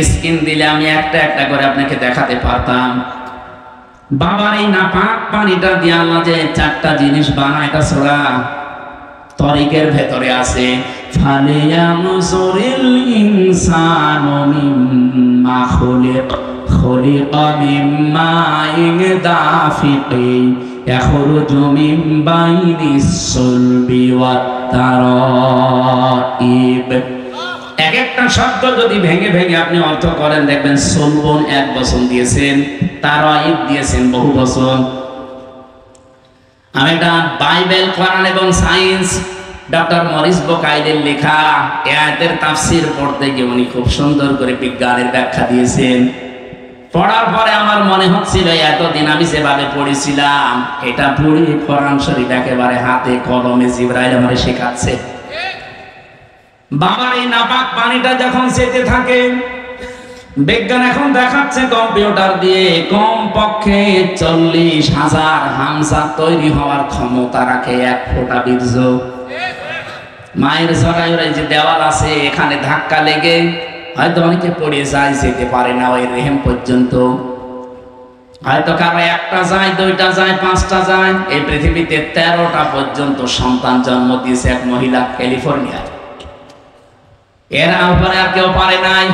স্ক্রিন দিলে আমি একটা একটা করে আপনাকে দেখাতে পারতাম। বাবার এই নাপাক পানিটা দিয়ে আল্লাহ যে 4টা জিনিস বানায়, এটা সূরা তরিকের ভেতরে আছে। ফালিয়ানজুরিল ইনসানু মিম্মা খুলিকা মিম্মা দাফিকিন ইয়াখরুজু মিন বাইনিস সুলবি ওয়াত তারাইব। এক একটা শব্দ যদি ভেঙে ভেঙে আপনি অর্থ করেন, দেখবেন সুলবুন 1 বছর দিয়েছেন, তারাইব দিয়েছেন বহু বছর। আমি এটা বাইবেল, কোরআন এবং সায়েন্স, ডক্টর মরিস বোকাইলের লেখা আয়াতের তাফসীর পড়তে গিয়ে উনি খুব সুন্দর করে বিজ্ঞানের ব্যাখ্যা দিয়েছেন। পড়ার পরে আমার মনে হচ্ছিল এতদিন আমি যেভাবে পড়েছিলাম, এটা পড়ে কোরআন শরীফ একেবারে হাতে কলমে জিবরাইল আমারে শেখাচ্ছে। বাবার এই নাপাক পানিটা যখন যেতে থাকে, বিজ্ঞান এখন দেখাচ্ছে কম্পিউটার দিয়ে কমপক্ষে 40,000 হামজা তৈরি হওয়ার ক্ষমতা রাখে 1 ফোঁটা বীর্য। মায়ের জরায়ুর যে দেওয়াল আছে, এখানে ধাক্কা লেগে হয়তো অনেকে পড়ে যায়, যেতে পারে না ওই রেহেম পর্যন্ত। হয়তো কারো 1টা যায়, 2টা যায়, 5টা যায়। এই পৃথিবীতে 13টা পর্যন্ত সন্তান জন্ম দিয়েছে এক মহিলা ক্যালিফোর্নিয়ায়। এর উপরে আর কেউ পারে নাই।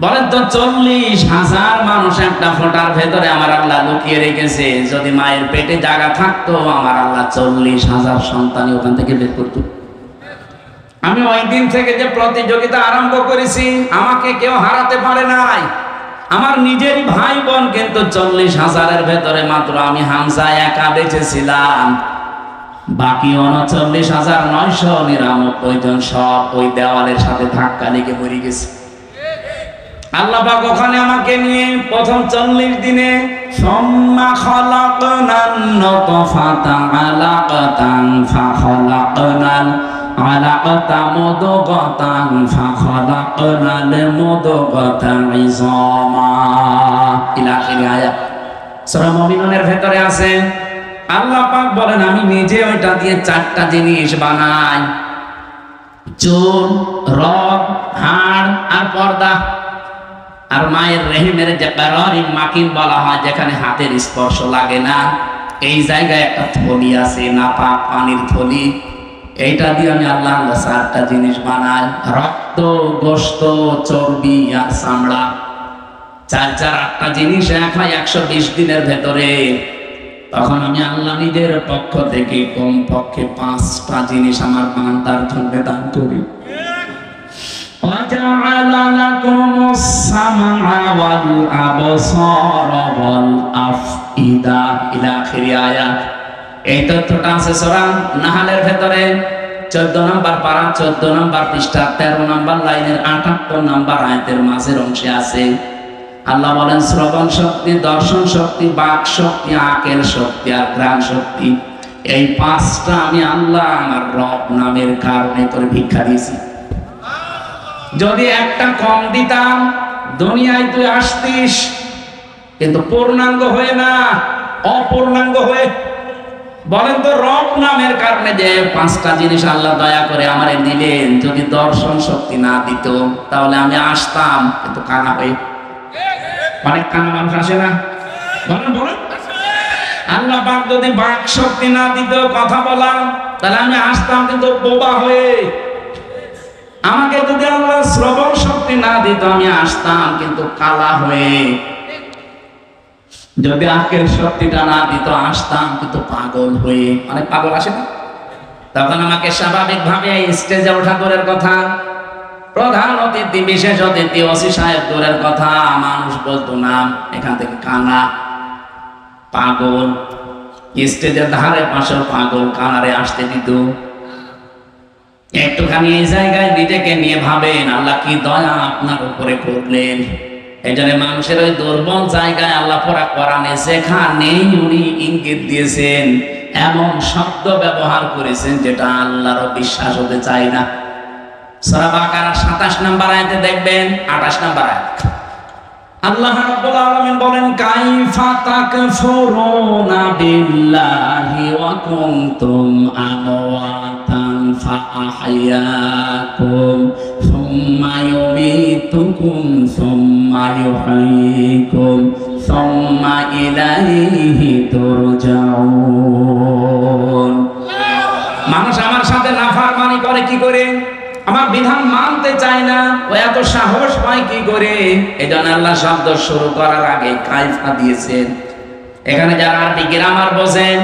বলেন তো 40,000 মানুষ একটা ফোঁটার ভেতরে আমার আল্লাহ লুকিয়ে রেখেছে। যদি মায়ের পেটে জায়গা থাকতো, আমার আল্লাহ 40,000 সন্তান ওখান থেকে বের করত। আমি ওই দিন থেকে যে প্রতিযোগিতা আরম্ভ করেছি, আমাকে কেউ হারাতে পারে নাই। আমার নিজেরই ভাই বোন কিন্তু 40,000-এর ভেতরে মাত্র আমি হামজা একা বেঁচেছিলাম। বাকি 39,999 জন সব ওই দেওয়ালের সাথে ধাক্কা লেগে মরে গেছে। আল্লাহ পাক ওখানে আমাকে নিয়ে প্রথম 40 দিনে সুম্মা খালাকনান নুতফাতা আলাকাতান ফাখালাকনাল আলাকাতা মুদগাতান ফাখালাকনাল মুদগাতা ইযামা ইলা আখির আয়াত। সূরা মুমিনুনের ভেতরে আছে। আল্লাহ পাক বলেন আমি নিজে ওইটা দিয়ে 4টা জিনিস বানাই: চুল, রগ, হাড় আর পর্দা। আর মায়ের রেহিমের যে কারারিম মাকিন বলা হয়, যেখানে হাতের স্পর্শ লাগে না, এই জায়গায় একটা থলি আছে, নাপাক পানির থলি। এইটা দিয়ে আমি আল্লাহ 4টা জিনিস বানাই: রক্ত, গোশত, চর্বি আর চামড়া। 8টা জিনিস এক হয় 120 দিনের ভেতরে। তখন আমি আল্লাহ নিজের পক্ষ থেকে কমপক্ষে 5টা জিনিস আমার বান্দার জন্য দান করি। وَجَعَلَ لَكُمُ السَّمْعَ وَالْأَبْصَارَ وَالْأَفْئِدَةَ إِلَى آخِرِ আয়াত। এই তথ্যটা আছে সূরা নাহলের ভেতরে 14 নম্বর পারা, 14 নম্বর পৃষ্ঠা, 13 নম্বর লাইনের 78 নম্বর আয়াতের মাঝের অংশে আছে। আল্লাহ বলেন, শ্রবণ শক্তি, দর্শন শক্তি, বাক শক্তি, আকেল শক্তি আর ঘ্রাণ শক্তি, এই 5টা আমি আল্লাহ আমার রব নামের কারণে করে ভিক্ষা দিয়েছি। যদি একটা কম দিতাম, দুনিয়ায় তুই আসতিস, কিন্তু পূর্ণাঙ্গ হয়ে না, অপূর্ণাঙ্গ হয়ে। বলেন তো, রব নামের কারণে যে 5টা জিনিস আল্লাহ দয়া করে আমারে দিলেন, যদি দর্শন শক্তি না দিত তাহলে আমি আসতাম কিন্তু কানা হয়ে। অনেক কানা মানুষ আসে না? বলেন বলেন। আল্লাহ পাক যদি বাক শক্তি না দিত, কথা বলা, তাহলে আমি আসতাম কিন্তু বোবা হয়ে। আমাকে যদি আল্লাহ শ্রবণ শক্তি না দিত, আমি আসতাম কিন্তু কালা হয়ে। যদি আকেল শক্তিটা না দিত, আসতাম কিন্তু পাগল হয়ে। অনেক পাগল আসে না? তখন আমাকে স্বাভাবিকভাবে স্টেজে ওঠা দূরের কথা, প্রধান অতিথি, বিশেষ অতিথি, ওসি সাহেব দূরের কথা, মানুষ বলতো না, এখান থেকে কানা, পাগল। স্টেজের ধারে পাশে পাগল কানারে আসতে দিত। একটুখানি এই জায়গায় নিজেকে নিয়ে ভাবেন, আল্লাহ কি দয়া আপনার উপরে করলেন। এই জন্য মানুষের ওই দুর্বল জায়গায় আল্লাহ পড়া কোরআনে যেখানেই উনি ইঙ্গিত দিয়েছেন, এমন শব্দ ব্যবহার করেছেন যেটা আল্লাহরও বিশ্বাস হতে চায় না। সূরা বাকারা 27 নম্বর আয়াতে দেখবেন, 28 নম্বর আয়াত আল্লাহ রাব্বুল আলামিন বলেন, কাইফা তাকফুরুনা বিল্লাহি ওয়া কুনতুম আমওয়াতান ফাআহইয়াকুম সুম্মা ইউমীতুকুম সুম্মা ইউহয়ীকুম সুম্মা ইলাইহি তুরজাউন। মানুষ আমার সাথে নাফরমানি করে কি করে? আমার বিধান মানতে চায় না, ও এত সাহস পায় কি করে? এই জন্য আল্লাহ শব্দ শুরু করার আগে কাইফা দিয়েছেন। এখানে যারা আরবি গ্রামার বোঝেন,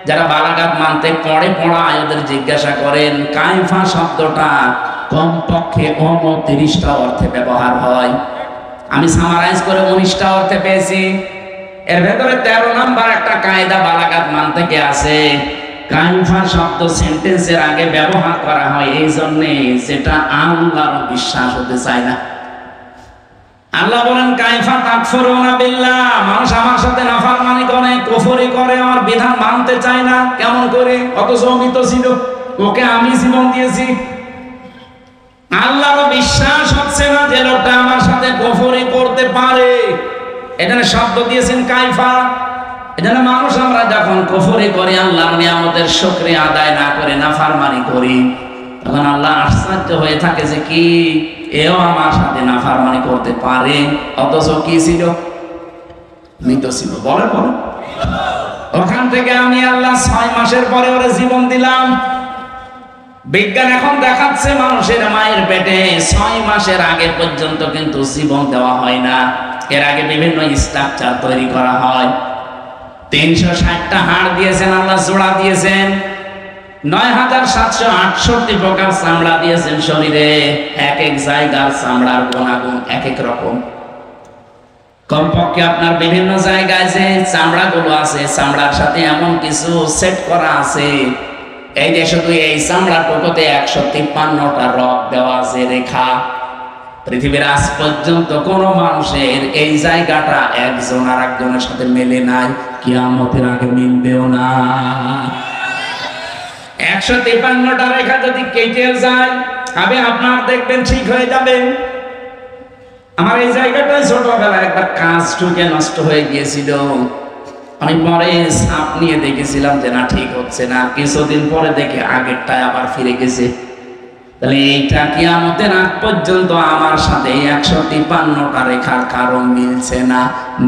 যারা বালাগাত মানতে পড়ে পড়ায়, ওদের জিজ্ঞাসা করেন কাইফা শব্দটা কমপক্ষে 29টা অর্থে ব্যবহার হয়। আমি সামারাইজ করে 19টা অর্থে পেয়েছি। এর ভেতরে 13 নম্বর একটা কায়দা বালাগাত মানতে কে আছে। কাইফা শব্দ সেন্টেন্সের আগে ব্যবহার করা হয় এই জন্যে যেটা আল্লাহর বিশ্বাস হতে চায় না। আল্লাহ বলেন, কাইফা তাকফুরুনা বিল্লাহ, মানুষ আমার সাথে নাফরমানি করে, কুফরি করে, আমার বিধান মানতে চায় না। কেমন করে? অথচ অমিত ছিল, ওকে আমি জীবন দিয়েছি। আল্লাহর বিশ্বাস হচ্ছে না যে লোকটা আমার সাথে কুফরি করতে পারে। এখানে শব্দ দিয়েছেন কাইফা। এজন্য মানুষ আমরা যখন কুফরি করি, আল্লাহর নিয়ামতের শুকরিয়া আদায় না করে নাফরমানি করি, তখন আল্লাহ আশ্চর্য হয়ে থাকে যে কি এও আমার সাথে নাফরমানি করতে পারে, অথচ কি ছিল? মৃত ছিল। বলে বলে ওখান থেকে আমি আল্লাহ 6 মাসের পরে ওরে জীবন দিলাম। বিজ্ঞান এখন দেখাচ্ছে মানুষের মায়ের পেটে 6 মাসের আগে পর্যন্ত কিন্তু জীবন দেওয়া হয় না। এর আগে বিভিন্ন স্ট্রাকচার তৈরি করা হয়। 360টা হাড় দিয়েছেন আল্লাহ, জোড়া দিয়েছেন, 9768 প্রকার চামড়া দিয়েছেন শরীরে। এক এক জায়গার চামড়ার গুণাগুণ এক এক রকম। কমপক্ষে আপনার বিভিন্ন জায়গায় যে চামড়াগুলো আছে, চামড়ার সাথে এমন কিছু সেট করা আছে, এই যে শুধু এই চামড়াটুকুতে 153টা রগ দেওয়া আছে, রেখা। পৃথিবীর আজ পর্যন্ত কোন মানুষের এই জায়গাটা একজন আর একজনের সাথে মেলে নাই, কিয়ামতের আগে মিলবেও না। 153টা রেখা যদি কেটে যায়, তবে আপনার দেখবেন ঠিক হয়ে যাবে। আমার এই জায়গাটায় ছোটবেলায় একবার কাজ ঢুকে নষ্ট হয়ে গিয়েছিল। আমি পরে সাপ নিয়ে দেখেছিলাম যে না, ঠিক হচ্ছে না। কিছুদিন পরে দেখে আগেরটায় আবার ফিরে গেছে। তাহলে এইটা কিয়ামতের আগ পর্যন্ত আমার সাথে 153টা রেখার কারণ মিলছে না,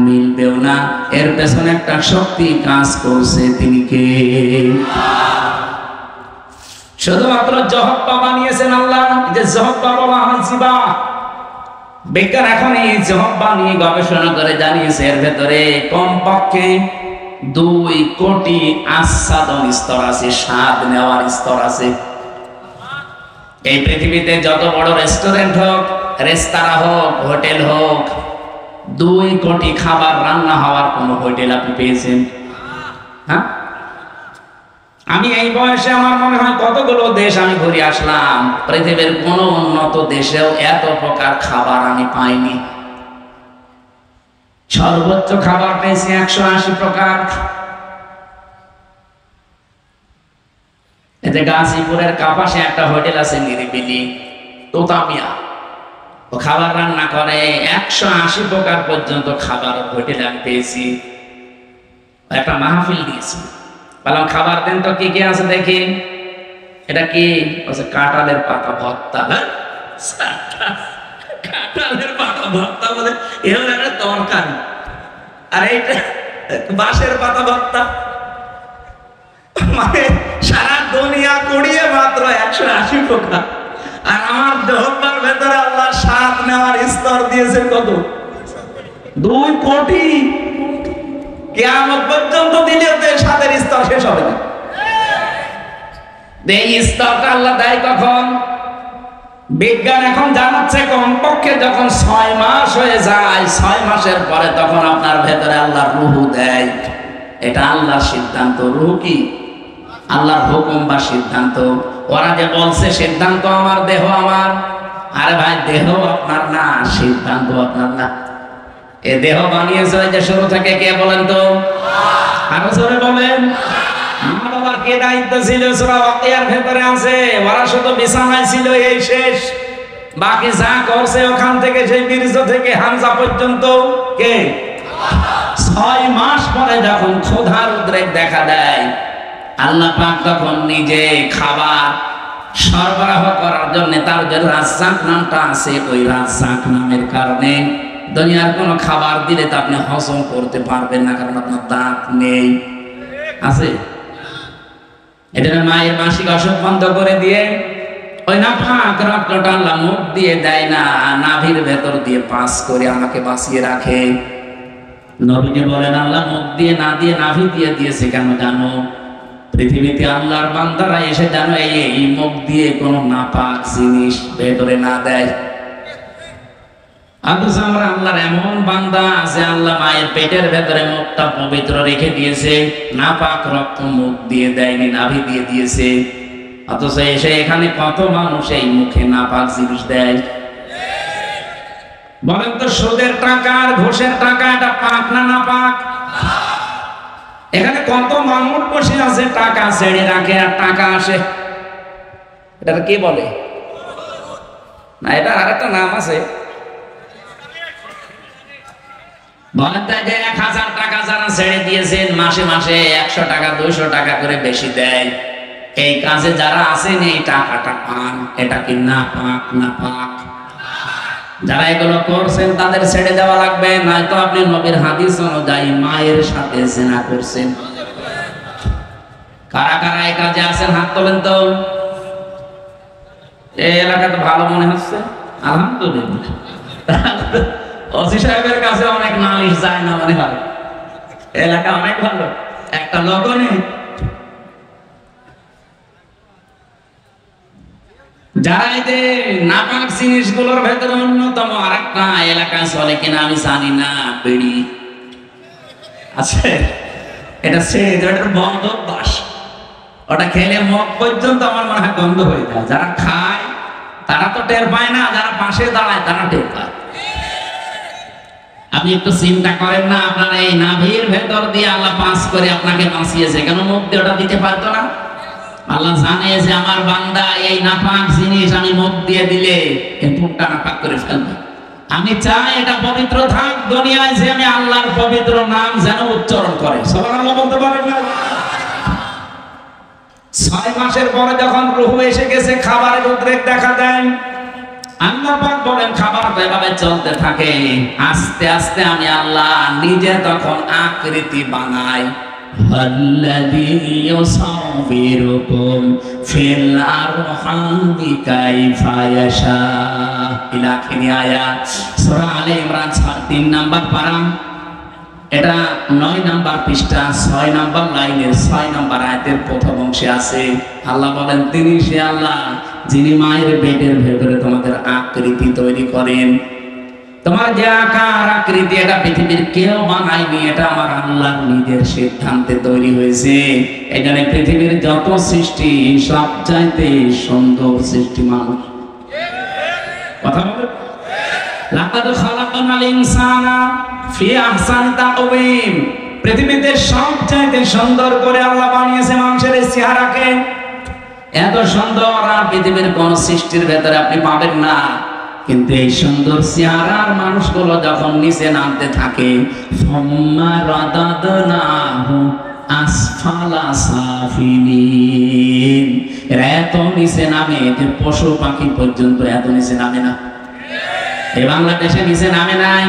মিলবেও না। এর পেছনে একটা শক্তি কাজ করছে, তিনি কে? শুধুমাত্র জহব্বা বানিয়েছেন আল্লাহ। যে জহব্বা বলা হয় জিবা, বিজ্ঞান এখন এই জহব্বা নিয়ে গবেষণা করে জানিয়েছে এর ভেতরে কমপক্ষে 2 কোটি আস্বাদন স্তর আছে, স্বাদ নেওয়ার স্তর আছে। এই পৃথিবীতে যত বড় রেস্টুরেন্ট হোক, রেস্তোরাঁ হোক, হোটেল হোক, 2 কোটি খাবার রান্না হওয়ার কোন হোটেল আপনি পেয়েছেন? হ্যাঁ, আমি এই বয়সে আমার মনে হয় কতগুলো দেশ আমি ঘুরে আসলাম, পৃথিবীর কোন উন্নত দেশেও এত প্রকার খাবার আমি পাইনি। সর্বোচ্চ খাবার পেয়েছি 180 প্রকার। এতে গাজীপুরের কাপাসে একটা হোটেল আছে নিরিবিলি, তোতামিয়া। ও খাবার রান্না করে 180 প্রকার পর্যন্ত খাবার হোটেলে আমি পেয়েছি। একটা মাহফিল দিয়েছি, বললাম খাবার দেন তো কি কি আছে দেখি। এটা কি? কাঁঠালের পাতা ভর্তা। কাঁঠালের পাতা ভর্তা বলে এর একটা তরকারি, আর এইটা বাঁশের পাতা ভর্তা। মানে সারা দুনিয়া কুড়িয়ে মাত্র 180 প্রকার, আর আমার জহব্বার ভেতরে আল্লাহ স্বাদ নেওয়ার স্তর দিয়েছেন কত? 2 কোটি। কিয়ামত পর্যন্ত দিলেও তো স্বাদের স্তর শেষ হবে না। এই স্তরটা আল্লাহ দেয় কখন? বিজ্ঞান এখন জানাচ্ছে কমপক্ষে যখন 6 মাস হয়ে যায়, 6 মাসের পরে তখন আপনার ভেতরে আল্লাহ রূহ দেয়। এটা আল্লাহর সিদ্ধান্ত। রূহ কি? আল্লাহর হুকুম বা সিদ্ধান্ত। ওরা যে বলছে সিদ্ধান্ত আমার, দেহ আমার, আরে ভাই দেহ আপনার না, সিদ্ধান্ত আপনার না। এ দেহ বানিয়েছে যে শুরু থেকে কে বলেন তো? আরো জোরে বলেন। মা বাবার কে দায়িত্ব ছিল? সূরা ওয়াকিয়ার ভেতরে আছে, ওরা শুধু বিছানায় ছিল, এই শেষ। বাকি যা করছে ওখান থেকে, সেই বীর্য থেকে হামজা পর্যন্ত কে? 6 মাস পরে যখন ক্ষুধার উদ্রেক দেখা দেয়, আল্লাহ পাক তখন নিজে খাবার সরবরাহ করার জন্য, তার যে রাজ্জাক নামটা আছে, ওই রাজ্জাক নামের কারণে দুনিয়ার কোনো খাবার দিলে তা আপনি হজম করতে পারবেন না, কারণ আপনার দাঁত নেই। আছে? এটা মায়ের মাসিক অসুখ বন্ধ করে দিয়ে ওই নাপাক রক্তটা আল্লাহ মুখ দিয়ে দেয় না, নাভির ভেতর দিয়ে পাস করে আমাকে বাঁচিয়ে রাখে। নবীকে বলেন আল্লাহ মুখ দিয়ে না দিয়ে নাভি দিয়ে দিয়েছে কেন জানো? পৃথিবীতে আল্লাহর বান্দারা এসে জানো এই মুখ দিয়ে কোনো নাপাক জিনিস ভেতরে না দেয়। আমরা আল্লাহর এমন বান্দা আছে, আল্লাহ মায়ের পেটের ভেতরে মুখটা পবিত্র রেখে দিয়েছে, নাপাক রক্ত মুখ দিয়ে দেয়নি, নাভি দিয়ে দিয়েছে। অথচ এসে এখানে কত মানুষ এই মুখে নাপাক জিনিস দেয়। বলেন তো, সুদের টাকা আর ঘুষের টাকা এটা পাক না নাপাক? এখানে কত মানুষ বসে আছে, টাকা ছেড়ে রাখে আর টাকা আসে। এটা কি বলে না? এটা আরেকটা নাম আছে। বলেন তো, যে 1000 টাকা যারা ছেড়ে দিয়েছেন, মাসে মাসে 100 টাকা 200 টাকা করে বেশি দেয়, এই কাজে যারা আছেন এই টাকাটা পান, এটা কি নাপাক? নাপাক। যারা এগুলো করছেন তাদের ছেড়ে দেওয়া লাগবে, নয়তো আপনি নবীর হাদিস অনুযায়ী মায়ের সাথে জিনা করছেন। কারা কারা এই কাজে আছেন হাত তোলেন তো। এই এলাকা তো ভালো মনে হচ্ছে, আলহামদুলিল্লাহ। ওসি সাহেবের কাছে অনেক নালিশ যায় না মনে হয়, এলাকা অনেক ভালো, একটা লোক নেই। যারা এই যে নাপাক জিনিসগুলোর ভেতরে অন্যতম আরেকটা এলাকায় চলে কিনা আমি জানি না, বিড়ি আছে। এটা এটার বন্ধ অভ্যাস, ওটা খেলে মুখ পর্যন্ত আমার মনে হয় গন্ধ হয়ে যায়। যারা খায় তারা তো টের পায় না, যারা পাশে দাঁড়ায় তারা টের পায়। আপনি একটু চিন্তা করেন না, আপনার এই নাভির ভেতর দিয়ে আল্লাহ পাস করে আপনাকে বাঁচিয়েছে, কেন মুখ দিয়ে ওটা দিতে পারতো না? আল্লাহ জানে যে আমার বান্দা এই নাপাক জিনিস আমি মুখ দিয়ে দিলে এই মুখটা নাপাক করে ফেলবে। আমি চাই এটা পবিত্র থাক, দুনিয়ায় যে আমি আল্লাহর পবিত্র নাম যেন উচ্চারণ করে। সুবহানাল্লাহ বলতে পারেন না? 6 মাসের পরে যখন রূহ এসে গেছে, খাবারের উদ্রেক দেখা দেয়। আল্লাহ পাক বলেন খাবার তো এভাবে চলতে থাকে, আস্তে আস্তে আমি আল্লাহ নিজে তখন আকৃতি বানাই। আল্লাযী ইউসাউবিরুকুম ফিল আরহামি কাইফা ইয়াশা ইলা আখিরি আয়াত। সূরা আলে ইমরান 3 নাম্বার পারা, এটা 9 নাম্বার পৃষ্ঠা 6 নাম্বার লাইনের 6 নাম্বার আয়াতের প্রথম অংশে আছে। আল্লাহ বলেন তিনি সে আল্লাহ যিনি মায়ের পেটের ভেতরে তোমাদের আকৃতি তৈরি করেন। তোমার যে আকার আকৃতি এটা পৃথিবীর কেউ বানায়নি, এটা আমার আল্লাহর নিজের সিদ্ধান্তে তৈরি হয়েছে। এখানে পৃথিবীর যত সৃষ্টি সবচাইতে সুন্দর সৃষ্টি মানুষ। কথা বলে লাকাদ খালাকনাল ইনসানা ফি আহসানি তাকওয়িম। পৃথিবীতে সবচাইতে সুন্দর করে আল্লাহ বানিয়েছে মানুষের চেহারাকে। এত সুন্দর আর পৃথিবীর কোন সৃষ্টির ভেতরে আপনি পাবেন না। কিন্তু এই সুন্দর চেহারার মানুষগুলো যখন নিচে নামতে থাকে, সুম্মা রাদাদনাহু আসফালা সাফিলিন, এরা এত নিচে নামে যে পশু পাখি পর্যন্ত এত নিচে নামে না। এই বাংলাদেশে নিচে নামে নাই।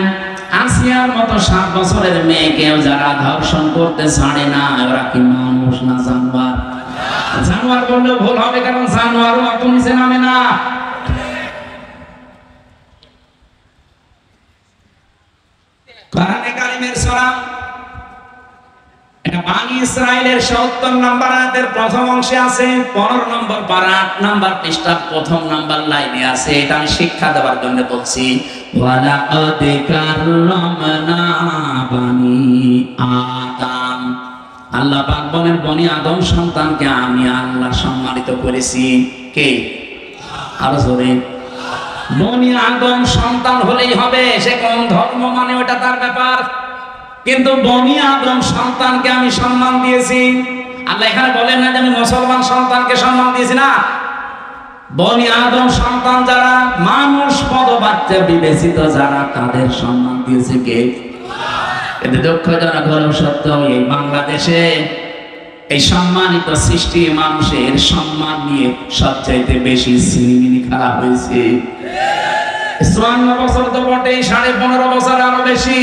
আসিয়ার মতো 7 বছরের মেয়েকেও যারা ধর্ষণ করতে ছাড়ে না, ওরা কি মানুষ না জানোয়ার? জানোয়ার বললেও ভুল হবে, কারণ জানোয়ারও অত নিচে নামে না। কোরআনে কারিমের সূরা এটা বনি ইসরাইলের ৭০ নাম্বার আয়াতের প্রথম অংশে আছে, 15 নম্বর পারা 8 নাম্বার পৃষ্ঠা প্রথম নাম্বার লাইনে আছে। এটা আমি শিক্ষা দেওয়ার জন্য বলছি। ওয়ালাকাদ কাররামনা বনি আদম, আল্লাহ পাক বলেন বনি আদম সন্তানকে আমি আল্লাহ সম্মানিত করেছি। কে? আরো জোরে। বনি আদম সন্তান হলেই হবে, সে কোন ধর্ম মানে ওটা তার ব্যাপার, কিন্তু বনি আদম সন্তানকে আমি সম্মান দিয়েছি। আল্লাহ এখানে বলেন না যে আমি মুসলমান সন্তানকে সম্মান দিয়েছি, না। বনি আদম সন্তান যারা মানুষ পদবাচ্য বিবেচিত যারা, তাদের সম্মান দিয়েছে কে? এতে দুঃখজনক হলেও সত্য, এই বাংলাদেশে এই সম্মানিত সৃষ্টি মানুষের সম্মান নিয়ে সবচাইতে বেশি ছিনিমিনি খেলা হয়েছে। ৫৪ বছর তো বটে, 15.5 বছর আরো বেশি।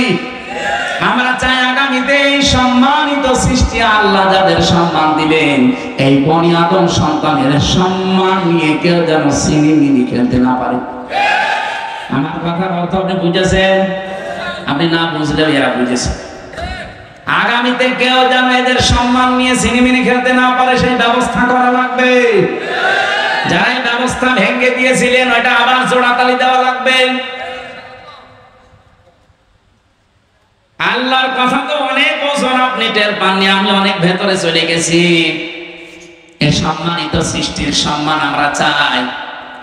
আমরা চাই আগামীতে এই সম্মানিত সৃষ্টি আল্লাহ যাদের সম্মান দিলেন, এই বনি আদম সন্তানের সম্মান নিয়ে কেউ যেন ছিনিমিনি খেলতে না পারে। আমার কথার অর্থ আপনি বুঝেছেন? আপনি না বুঝলেও এরা বুঝেছে। আগামীতে কেউ যেন এদের সম্মান নিয়ে ছিনিমিনি খেলতে না পারে, সেই ব্যবস্থা করা লাগবে। যারা এই ব্যবস্থা ভেঙে দিয়েছিলেন, ওইটা আবার জোড়াতালি দেওয়া লাগবে। আল্লাহর কথা তো অনেক ওজন, আপনি টের পাননি, আমি অনেক ভেতরে চলে গেছি। এই সম্মানিত সৃষ্টির সম্মান আমরা চাই,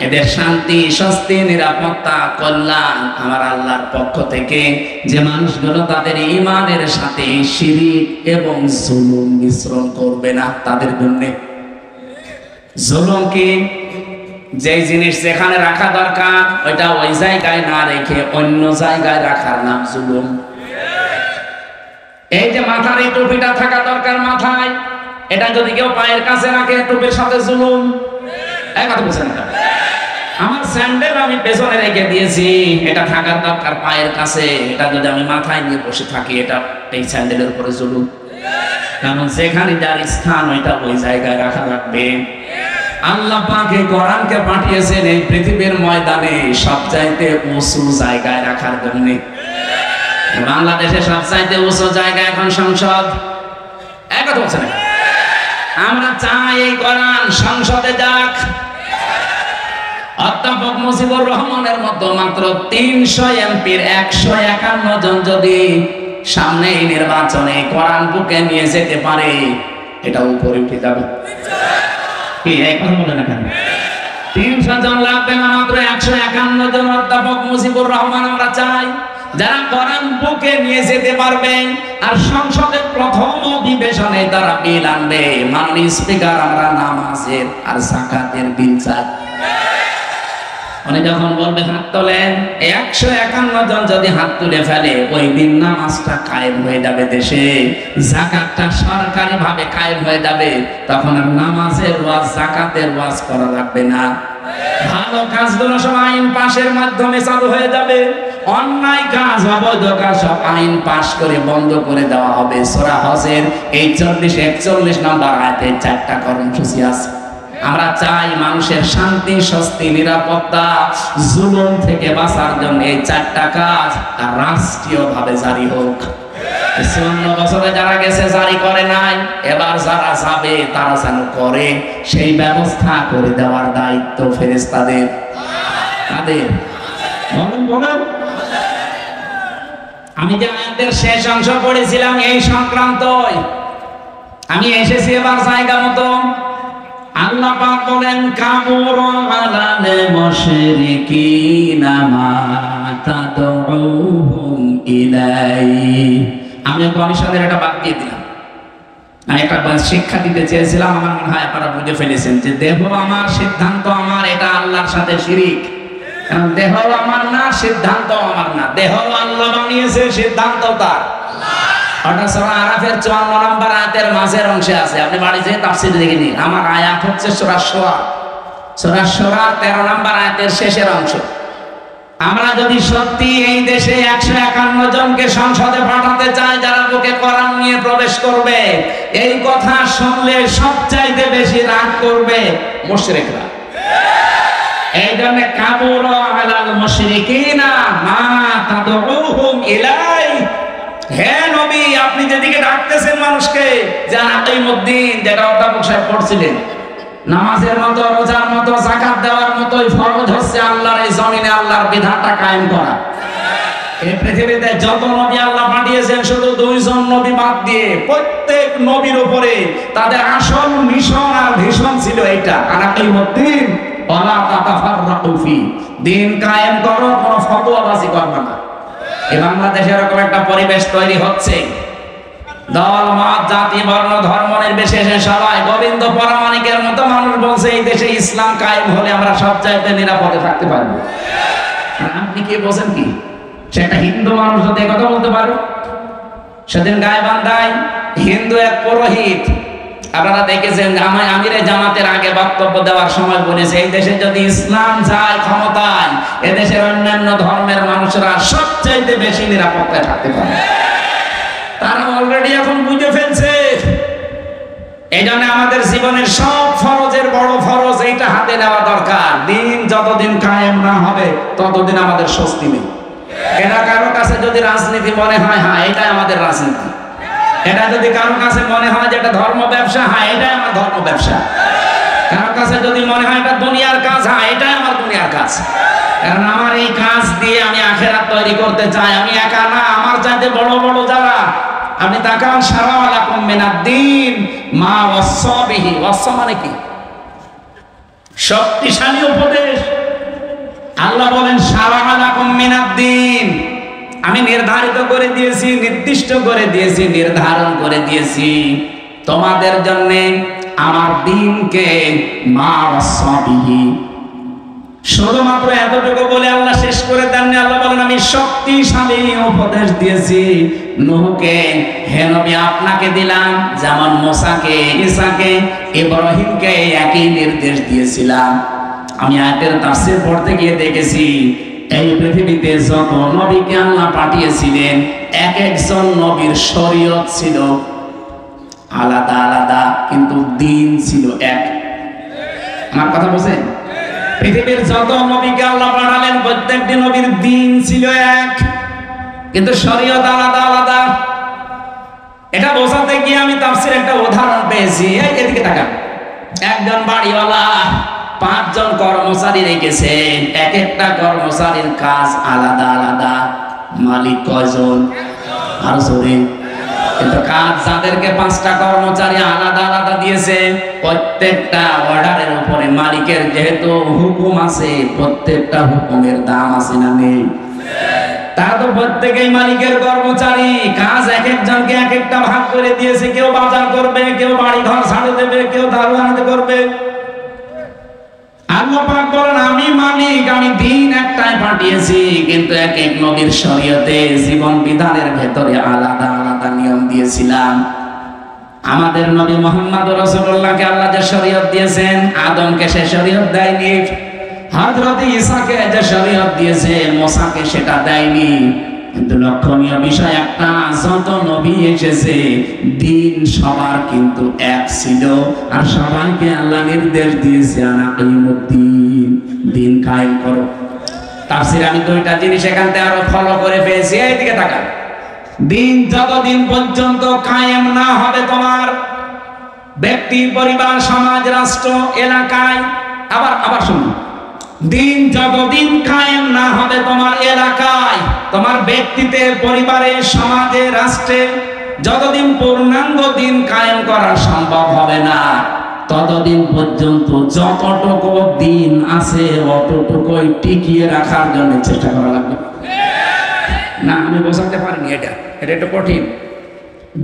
এদের শান্তি, স্বস্তি, নিরাপত্তা, কল্যাণ আমার আল্লাহর পক্ষ থেকে। যে মানুষগুলো তাদের ঈমানের সাথে শিরক এবং জুলুম মিশ্রণ করবে না, তাদের জন্য। জুলুম কি? যে জিনিস যেখানে রাখা দরকার ওইটা ওই জায়গায় না রেখে অন্য জায়গায় রাখার নাম জুলুম। এই যে মাথার এই টুপিটা থাকা দরকার মাথায়, এটা যদি কেউ পায়ের কাছে রাখে, টুপির সাথে জুলুম। এই কথা বুঝছেন না? আমার স্যান্ডেল আমি পেছনে রেখে দিয়েছি, এটা থাকার দরকার পায়ের কাছে, এটা যদি আমি মাথায় নিয়ে বসে থাকি, এটা এই স্যান্ডেলের উপরে জুলুম। কারণ সেখানে যার স্থান ওইটা ওই জায়গায় রাখা লাগবে। আল্লাহ পাক এই কোরআনকে পাঠিয়েছেন এই পৃথিবীর ময়দানে সবচাইতে উঁচু জায়গায় রাখার জন্য। বাংলাদেশে সবচাইতে উঁচু জায়গা এখন সংসদ। এক কথা বলছেন, আমরা চাই এই কোরআন সংসদে যাক। অধ্যাপক মুজিবুর রহমানের মতো মাত্র 300 এমপির 151 জন যদি সামনে এই নির্বাচনে কোরআন বুকে নিয়ে যেতে পারে, এটা উপরে উঠে যাবে। কি এই কথা বলে না কেন? 300 জন লাগবে না, মাত্র 151 জন অধ্যাপক মুজিবুর রহমান আমরা চাই, যারা কোরআন বুকে নিয়ে যেতে পারবেন। আর সংসদের প্রথম অধিবেশনে তারা বিল আনবে। মাননীয় স্পিকার, আমরা নামাজের আর যাকাতের বিল চাই। মানে যখন বলবে হাত তোলেন, 151 জন যদি হাত তুলে ফেলে ওই দিন নামাজটা কায়েম হয়ে যাবে দেশে, যাকাতটা সরকারি ভাবে কায়েম হয়ে যাবে, তখন আর নামাজের ওয়াজ যাকাতের ওয়াজ করা লাগবে না। ভালো কাজগুলো সব আইন পাশের মাধ্যমে চালু হয়ে যাবে, অন্যায় কাজ অবৈধ কাজ সব আইন পাশ করে বন্ধ করে দেওয়া হবে। সূরা হজের এই 40-41 নম্বর আয়াতে 4টা কর্মসূচি আছে। আমরা চাই মানুষের শান্তি, স্বস্তি, নিরাপত্তা, জুলুম থেকে বাঁচার জন্য এই 4টা কাজ আর রাষ্ট্রীয়ভাবে জারি হোক। 54 বছরে যারা গেছে জারি করে নাই, এবার যারা যাবে তারা যেন করে, সেই ব্যবস্থা করে দেওয়ার দায়িত্ব ফেরেশতাদের। তাদের বলুন আমি যে আয়াতের শেষ অংশ পড়েছিলাম এই সংক্রান্তই আমি এসেছি এবার জায়গা মতো। আল্লাহ পাক বলেন কাবুরা আলাল মুশরিকিনা মা তাদউহুম ইলাই। আমি কমিশনের একটা বাদ দিয়ে দিলাম, আমি একটা শিক্ষা দিতে চেয়েছিলাম, আমার মনে হয় আপনারা বুঝে ফেলেছেন যে দেহ আমার, সিদ্ধান্ত আমার, এটা আল্লাহর সাথে শিরিক। কারণ দেহ আমার না, সিদ্ধান্ত আমার না, দেহ আল্লাহ বানিয়েছে, সিদ্ধান্ত তার। ওটা সূরা আরাফের 54 নম্বর আয়াতের মাঝের অংশে আছে, আপনি বাড়ি যেয়ে তাফসীর দেখে নিন। আমার আয়াত হচ্ছে সূরা শুরা, সূরা শুরা 13 নম্বর আয়াতের শেষের অংশ। আমরা যদি সত্যি এই দেশে 151 জনকে সংসদে পাঠাতে চাই যারা বুকে কোরআন নিয়ে প্রবেশ করবে, এই কথা শুনলে সবচাইতে বেশি রাগ করবে মুশরিকরা। এই জন্য কাবুরা আলাল মুশরিকিনা মা তাদউহুম ইলাই। হে নবী, আপনি যেদিকে ডাকতেছেন মানুষকে, যে আকিমুদ্দিন, যেটা অধ্যাপক সাহেব পড়ছিলেন, নামাজের মতো, রোজার মতো, যাকাত দেওয়ার মতোই ফরজ হচ্ছে আল্লাহর এই জমিনে আল্লাহর বিধানটা কায়েম করা। এই পৃথিবীতে যত নবী আল্লাহ পাঠিয়েছেন, শুধু 2 জন নবী বাদ দিয়ে প্রত্যেক নবীর উপরে তাদের আসল মিশন আর ভিশন ছিল এইটা, আকিমুদ্দিন ওয়ালা তাতাফাররাকু ফি, দিন কায়েম করো, কোনো ফতোয়াবাজি করবে না। এই বাংলাদেশে এরকম একটা পরিবেশ তৈরি হচ্ছে, দল মত জাতি বর্ণ ধর্ম নির্বিশেষে সবাই গোবিন্দ পরামানিকের মতো মানুষ বলছে এই দেশে ইসলাম কায়েম হলে আমরা সবচাইতে নিরাপদে থাকতে পারবো। আপনি কি বলছেন? কি সে একটা হিন্দু মানুষ যদি কথা বলতে পারো? সেদিন গাইবান্ধায় হিন্দু এক পুরোহিত, আপনারা দেখেছেন, আমিরে জামাতের আগে বক্তব্য দেওয়ার সময় বলেছে এই দেশে যদি ইসলাম যায় ক্ষমতায়, এদেশের অন্যান্য ধর্মের মানুষরা সবচাইতে বেশি নিরাপত্তায় থাকতে পারে। তারা অলরেডি এখন বুঝে ফেলছে। এই জন্য আমাদের জীবনের সব ফরজের বড় ফরজ এইটা হাতে নেওয়া দরকার। দিন যতদিন কায়েম না হবে ততদিন আমাদের স্বস্তি নেই। এটা কারো কাছে যদি রাজনীতি মনে হয়, হ্যাঁ এটাই আমাদের রাজনীতি। এটা যদি কারো কাছে মনে হয় যে এটা ধর্ম ব্যবসা, হ্যাঁ এটাই আমার ধর্ম ব্যবসা। কারো কাছে যদি মনে হয় এটা দুনিয়ার কাজ, হ্যাঁ এটাই আমার দুনিয়ার কাজ। কারণ আমার এই কাজ দিয়ে আমি আখিরাত তৈরি করতে চাই। আমি একা না, আমার চাইতে বড় বড় যারা, আপনি তাকান, শারা'a লাকুম মিনাদ-দীন মা ওয়াসসা বিহি। ওয়াসসা মানে কি? শক্তিশালী উপদেশ। আল্লাহ বলেন শারা'a লাকুম মিনাদ-দীন, আমি নির্ধারিত করে দিয়েছি, নির্দিষ্ট করে দিয়েছি, নির্ধারণ করে দিয়েছি তোমাদের জন্য আমার দ্বীনকে, মা ওয়াসসা বিহি। শুধুমাত্র এতটুকু বলে আল্লাহ শেষ করে দেননি। আল্লাহ বলেন আমি শক্তিশালী উপদেশ দিয়েছি নূহকে, হে নবী আপনাকে দিলাম, যেমন মুসাকে, ঈসাকে, ইব্রাহিমকে একই নির্দেশ দিয়েছিলাম। আমি আয়াতের তাফসীর পড়তে গিয়ে দেখেছি এই পৃথিবীতে যত নবীকে আল্লাহ পাঠিয়েছিলেন, এক একজন নবীর শরীয়ত ছিল আলাদা আলাদা, কিন্তু দ্বীন ছিল এক। আমার কথা বুঝেন? পৃথিবীর যত নবীকে আল্লাহ পাঠালেন প্রত্যেকটি নবীর দ্বীন ছিল এক, কিন্তু শরীয়ত আলাদা আলাদা। এটা বোঝাতে গিয়ে আমি তাফসীরে একটা উদাহরণ পেয়েছি। এদিকে তাকান, একজন বাড়িওয়ালা 5 জন কর্মচারী রেখেছেন, এক একটা কর্মচারীর কাজ আলাদা আলাদা। মালিক কয়জন? আর জোরে। কিন্তু কাজ যাদেরকে 5টা কর্মচারী আলাদা আলাদা দিয়েছে, প্রত্যেকটা অর্ডারের উপরে মালিকের যেহেতু হুকুম আছে, প্রত্যেকটা হুকুমের দাম আছে না নেই? তারা তো প্রত্যেকেই মালিকের কর্মচারী, কাজ এক একজনকে এক একটা ভাগ করে দিয়েছে। কেউ বাজার করবে, কেউ বাড়ি ঘর ঝাড়ু দেবে, কেউ দারোয়ানি করবে। আল্লাহ পাক বলেন আমি আমি মালিক, আমি দিন একটাই পাঠিয়েছি, কিন্তু এক এক নবীর শরীয়তে জীবন বিধানের ভেতরে আলাদা আলাদা নিয়ম দিয়েছিলাম। আমাদের নবী মুহাম্মদ রাসূলুল্লাহকে আল্লাহ যে শরীয়ত দিয়েছেন, আদমকে সে শরীয়ত দেয়নি। হযরত ঈসাকে যে শরীয়ত দিয়েছে, মুসাকে সেটা দেয়নি। কিন্তু লক্ষণীয় বিষয় একটা, যত নবী এসেছে দিন সবার কিন্তু এক ছিল, আর সবাইকে আল্লাহ নির্দেশ দিয়েছে আনাকিমুদ্দিন, দিন কায়েম করো। তাফসীরে আমি দুইটা জিনিস এখান থেকে আরো ফলো করে পেয়েছি, এইদিকে তাকান। দিন যতদিন পর্যন্ত কায়েম না হবে তোমার ব্যক্তি, পরিবার, সমাজ, রাষ্ট্র, এলাকায়, আবার শুনুন, দিন যতদিন কায়েম না হবে তোমার এলাকায়, তোমার ব্যক্তিতে, পরিবারে, সমাজে, রাষ্ট্রে, যতদিন পূর্ণাঙ্গ দিন কায়েম করা সম্ভব হবে না, ততদিন পর্যন্ত যতটুকু দিন আছে অতটুকুই টিকিয়ে রাখার জন্য চেষ্টা করা লাগবে। না, আমি বোঝাতে পারিনি, এটা একটু কঠিন।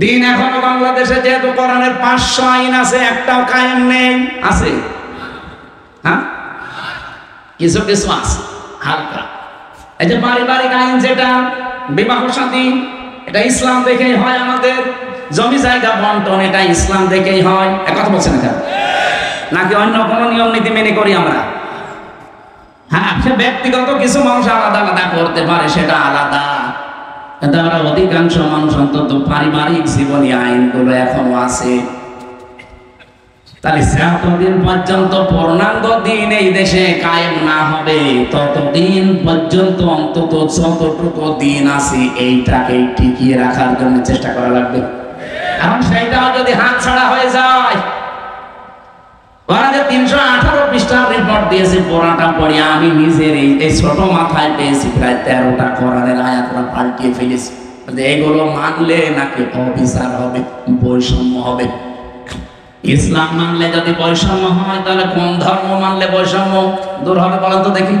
দিন এখনো বাংলাদেশে যেহেতু কোরআনের 500 আইন আছে, একটাও কায়েম নেই। আছে? হ্যাঁ, কিছু কিছু আছে হালকা। এই যে পারিবারিক আইন, যেটা বিবাহ শাদী, এটা ইসলাম দেখেই হয়। আমাদের জমি জায়গা বন্টন, এটা ইসলাম দেখেই হয়। কথা বলছেন না, নাকি অন্য কোনো নিয়ম নীতি মেনে করি আমরা? হ্যাঁ, সে ব্যক্তিগত কিছু মানুষ আলাদা আলাদা করতে পারে, সেটা আলাদা। কিন্তু আমরা অধিকাংশ মানুষ অন্তত পারিবারিক জীবনী আইনগুলো এখনো আছে। তাহলে যতদিন পর্যন্ত পূর্ণাঙ্গ দিন এই দেশে কায়েম না হবে, ততদিন পর্যন্ত অন্তত যতটুকু দিন আছে এইটাকে টিকিয়ে রাখার জন্য চেষ্টা করা লাগবে। এখন সেইটাও যদি হাত ছাড়া হয়ে যায়, ওরা যে 318 পৃষ্ঠার রিপোর্ট দিয়েছে, পুরাটা পড়ে আমি নিজের এই ছোট মাথায় পেয়েছি প্রায় 13টা কোরআনের আয়াত পাল্টিয়ে ফেলেছি। এগুলো মানলে নাকি অবিচার হবে, বৈষম্য হবে। ইসলাম মানলে যদি বৈষম্য হয়, তাহলে কোন ধর্ম মানলে বৈষম্য দূর হবে বলেন তো দেখি?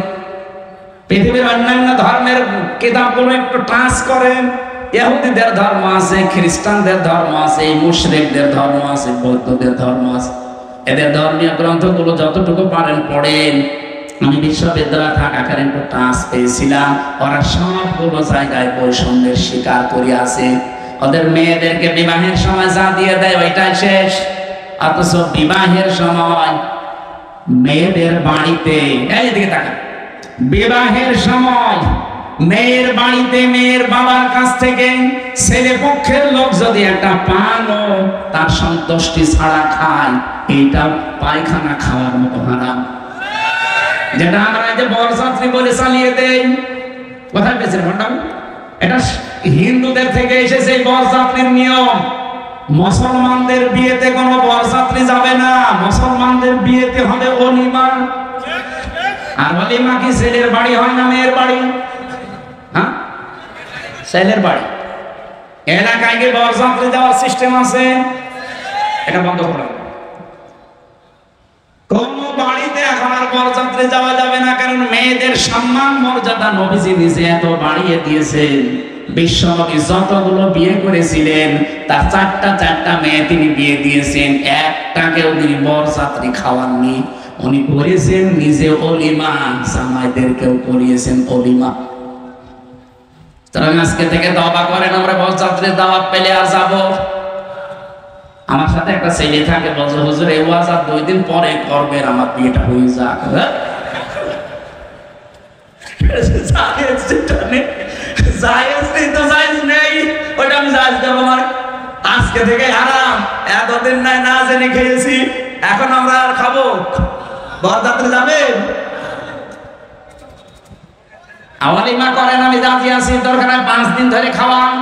পৃথিবীর অন্যান্য ধর্মের কিতাবগুলো একটু টাচ করেন। ইহুদিদের ধর্ম আছে, খ্রিস্টানদের ধর্ম আছে, মুশরিকদের ধর্ম আছে, বৌদ্ধদের ধর্ম আছে। এদের ধর্মীয় গ্রন্থগুলো যতটুকু পারেন পড়েন। আমি বিশ্ববিদ্যালয়ে থাকাকালীন একটু টাচ পেয়েছিলাম, ওরা সবগুলো জায়গায় বৈষম্যের শিকার করে আছে। ওদের মেয়েদেরকে বিবাহের সময় যা দিয়ে দেয় ওইটাই শেষ, অথচ বিবাহের সময় মেয়েদের বাড়িতে, এইদিকে তাকান, বিবাহের সময় মেয়ের বাড়িতে মেয়ের বাবার কাছ থেকে ছেলে পক্ষের লোক যদি একটা পানও তার সন্তুষ্টি ছাড়া খায়, এইটা পায়খানা খাওয়ার মতো হারাম। যেটা আমরা যে বরযাত্রী বলে চালিয়ে দেই, কোথায় পেয়েছেন ঘটনা? এটা হিন্দুদের থেকে এসেছে বরযাত্রীর নিয়ম। মুসলমানদের বিয়েতে কোনো বরযাত্রী যাবে না, মুসলমানদের বিয়েতে হবে অলিমা। আর অলিমা কি ছেলের বাড়ি হয় না মেয়ের বাড়ি? হ্যাঁ, ছেলের বাড়ি। এলাকায় কি বরযাত্রী যাওয়ার সিস্টেম আছে? এটা বন্ধ করা। কোন বাড়িতে এখন আর বরযাত্রী যাওয়া যাবে না, কারণ মেয়েদের সম্মান মর্যাদা নবীজি নিজে এত বাড়িয়ে দিয়েছেন। বিশ্বনবী যতগুলো বিয়ে করেছিলেন তার চারটা মেয়ে তিনি বিয়ে দিয়েছেন, একটাকেও তিনি বরযাত্রী খাওয়াননি। উনি করেছেন নিজে অলিমা, জামাইদেরকেও করিয়েছেন অলিমা। আজকে থেকে তওবা করেন, আমরা বরযাত্রীর দাওয়াত পেলে আর যাবো। আমার সাথে একটা ছেলে থাকে, বলছে হুজুর এই ওয়াজ আর 2 দিন পরে করবেন, আমার বিয়েটা হয়ে যাক। আজকে থেকে আরাম, এতদিন নাই না জেনে খেয়েছি, এখন আমরা আর খাবো? বরযাত্রী যাবেন? আওয়ালিমা করেন, আমি রাজি আছি, দরকার 5 দিন ধরে খাওয়ান,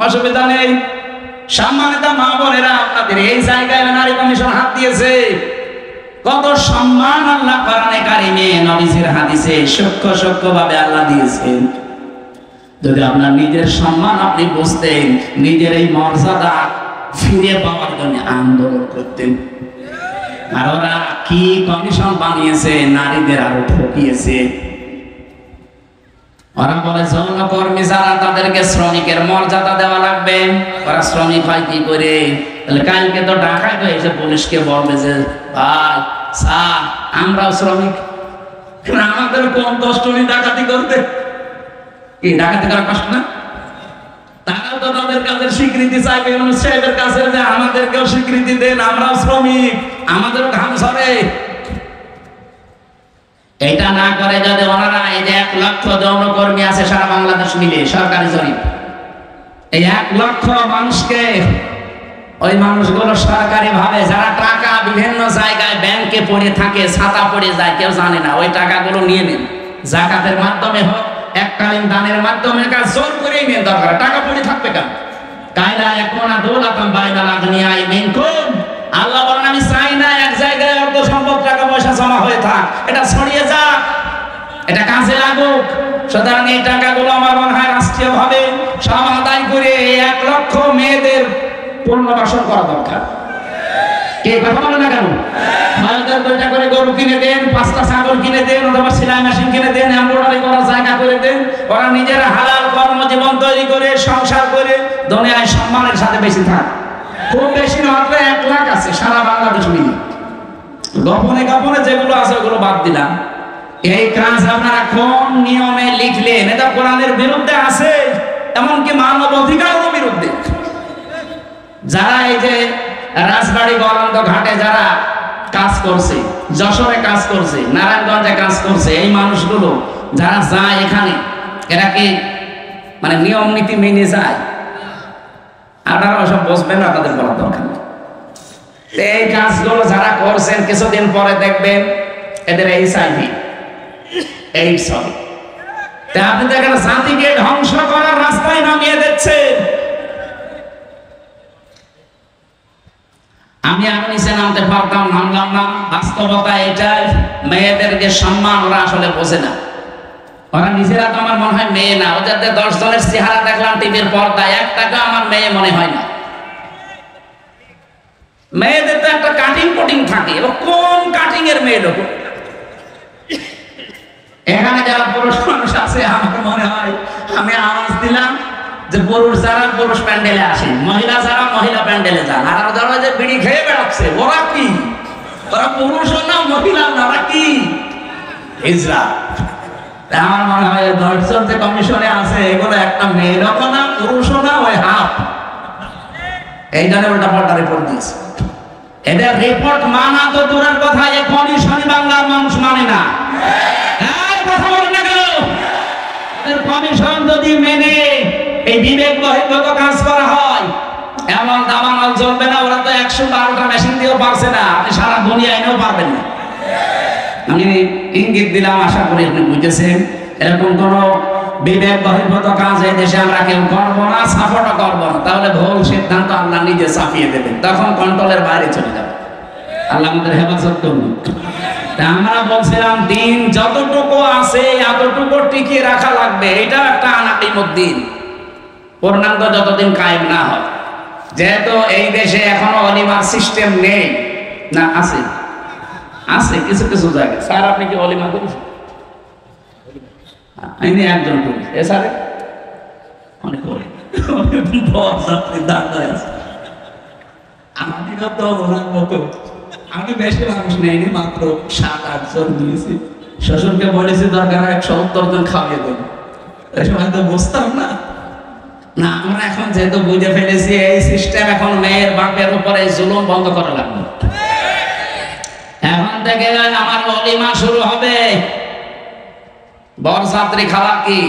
অসুবিধা নেই। সম্মানিত মা বোনেরা, আপনাদের এই জায়গায় নারী কমিশন হাত দিয়েছে। কত সম্মান আল্লাহ কোরআনে কারিমে নবীজির হাদিসে সূক্ষ্ম ভাবে আল্লাহ দিয়েছেন। যদি আপনার নিজের সম্মান আপনি বুঝতেন, নিজের এই মর্যাদা ফিরে পাওয়ার জন্য আন্দোলন করতেন। আর ওরা কি কমিশন বানিয়েছে, নারীদের আরো ঠকিয়েছে। ওরা বলে যৌনকর্মী যারা, তাদেরকে শ্রমিকের মর্যাদা দেওয়া লাগবে। ওরা শ্রমিক হয় কি করে? তাহলে কালকে তো ঢাকায় তো এসে পুলিশকে বলবে যে ভাই স্যার আমরাও শ্রমিক, আমাদের কম কষ্ট নেই ডাকাতি করতে, কি ডাকাতি করা কষ্ট না? তারাও তো তাদের কাজের স্বীকৃতি চাইবে ইউনূস সাহেবের কাছে যে আমাদেরকেও স্বীকৃতি দেন, আমরাও শ্রমিক, আমাদেরও ঘাম ঝরে। এটা না করে যদি ওনারা এই যে 1 লক্ষ যৌনকর্মী আছে সারা বাংলাদেশ মিলে সরকারি জরিপ, এই 1 লক্ষ মানুষকে, ওই মানুষগুলো সরকারি ভাবে যারা টাকা বিভিন্ন জায়গায় ব্যাংকে পড়ে থাকে, ছাতা পড়ে যায়, কেউ জানে না, ওই টাকাগুলো নিয়ে নেন, যাকাতের মাধ্যমে হোক, এককালীন দানের মাধ্যমে, কাজ জোর করেই নেন, দরকার টাকা পড়ে থাকবে কেন? কায়লা ইয়াকুনা দৌলাতান বাইনাল আগনিয়াই মিনকুম, আল্লাহ বলেন আমি চাই না এক জায়গায় অর্থ সম্পদ টাকা পয়সা জমা হয়ে থাক, এটা ছড়িয়ে যাক, এটা কাজে লাগুক। সুতরাং এই টাকাগুলো আমার মনে হয় রাষ্ট্রীয় ভাবে সব আদায় করে 1 লক্ষ মেয়েদের পুনর্বাসন করা দরকার। কে কথা বলে না কেন? মায়েদের 2টা করে গরু কিনে দেন, 5টা ছাগল কিনে দেন, অথবা সেলাই মেশিন কিনে দেন, এমব্রয়ডারি করার জায়গা করে দেন, ওরা নিজেরা হালাল কর্মজীবন তৈরি করে সংসার করে দুনিয়ায় সম্মানের সাথে বেশি থাক। খুব বেশি মাত্র 1 লাখ আছে সারা বাংলাদেশ মিলে, গোপনে গোপনে যেগুলো আছে ওগুলো বাদ দিলাম। এই কাজ আপনারা কোন নিয়মে লিখলেন? এটা কোরআনের বিরুদ্ধে আছে, এমনকি মানব অধিকারের বিরুদ্ধে। যারা এই যে রাজবাড়ী গলন্দ ঘাটে যারা কাজ করছে, যশোরে কাজ করছে, নারায়ণগঞ্জে কাজ করছে, এই মানুষগুলো যারা যায় এখানে, এরা কি মানে নিয়ম নীতি মেনে যায়? আপনারা ওসব বসবেন না, আপনাদের বলার দরকার নেই। এই কাজগুলো যারা করছেন কিছুদিন পরে দেখবেন এদের এইডস হবে। আপনি দেখেন জাতিকে ধ্বংস করার রাস্তায় নামিয়ে দিচ্ছেন। আমি আর নিচে নামতে পারতাম, নামলাম না। বাস্তবতা এটাই, মেয়েদেরকে সম্মান ওরা আসলে বোঝে না। ওরা নিজেরা তো আমার মনে হয় মেয়ে না, ওদের 10 জনের চেহারা দেখলাম টিভির পর্দায়, একটাকে আমার মেয়ে মনে হয় না। মেয়েদের তো একটা কাটিং কুটিং থাকে, এবার কোন কাটিং এর মেয়ে লোক? এখানে যারা পুরুষ মানুষ আছে, আমার মনে হয় আমি আওয়াজ দিলাম যে পুরুষ যারা পুরুষ প্যান্ডেলে আসে, মহিলা যারা মহিলা প্যান্ডেলে যান, আর যারা যে বিড়ি খেয়ে বেড়াচ্ছে ওরা কি? ওরা পুরুষও না মহিলা না, ওরা কি? হিজড়া। আমার মনে হয় 10 জন যে কমিশনে আছে এগুলো একটা মেয়েরও না পুরুষও না, ওই হাফ। এই জন্য উল্টা পাল্টা রিপোর্ট দিয়েছে। এদের রিপোর্ট মানা তো দূরের কথা, এই কমিশনই বাংলার মানুষ মানে না। কথা বলেন না কেন? এদের কমিশন যদি মেনে এই বিবেক বহির্ভূত কাজ করা হয়, এমন দাবানল চলবে না। ওরা তো 112টা মেশিন দিয়েও পারছে না, আপনি সারা দুনিয়া এনেও পারবেন না। আমি ইঙ্গিত দিলাম, আশা করি আপনি বুঝেছেন। এরকম কোন বিবেক বহির্ভূত কাজ এই দেশে আমরা কেউ করবো না, সাপোর্টও করবো না। তাহলে ভুল সিদ্ধান্ত আল্লাহ নিজে চাপিয়ে দেবেন, তখন কন্ট্রোলের বাইরে চলে যাবে। আল্লাহ আমাদের হেফাজত করুন। আমরা বলছিলাম দিন যতটুকু আছে এতটুকু টিকিয়ে রাখা লাগবে, এটা একটা আনাকিমুদ্দিন, পূর্ণাঙ্গ যতদিন কায়েম না হয়। যেহেতু এই দেশে এখনো অলিমার সিস্টেম নেই, না আছে আছে কিছু কিছু জায়গায়। স্যার আপনি কি অলিমা করেছেন? আমি একজন করি, এ স্যার অনেক করি। আমি বেশি মানুষ নেইনি, মাত্র 7-8 জন দিয়েছি। শ্বশুরকে বলেছি দরকার 170 জন খাওয়াই দেব। এই সময় তো বুঝতাম না। না আমরা এখন যেহেতু বুঝে ফেলেছি এই সিস্টেম, এখন মেয়ের বাপের উপরে জুলুম বন্ধ করা লাগবে। এখন থেকে আমার অলিমা শুরু হবে। বরযাত্রী খাওয়া কি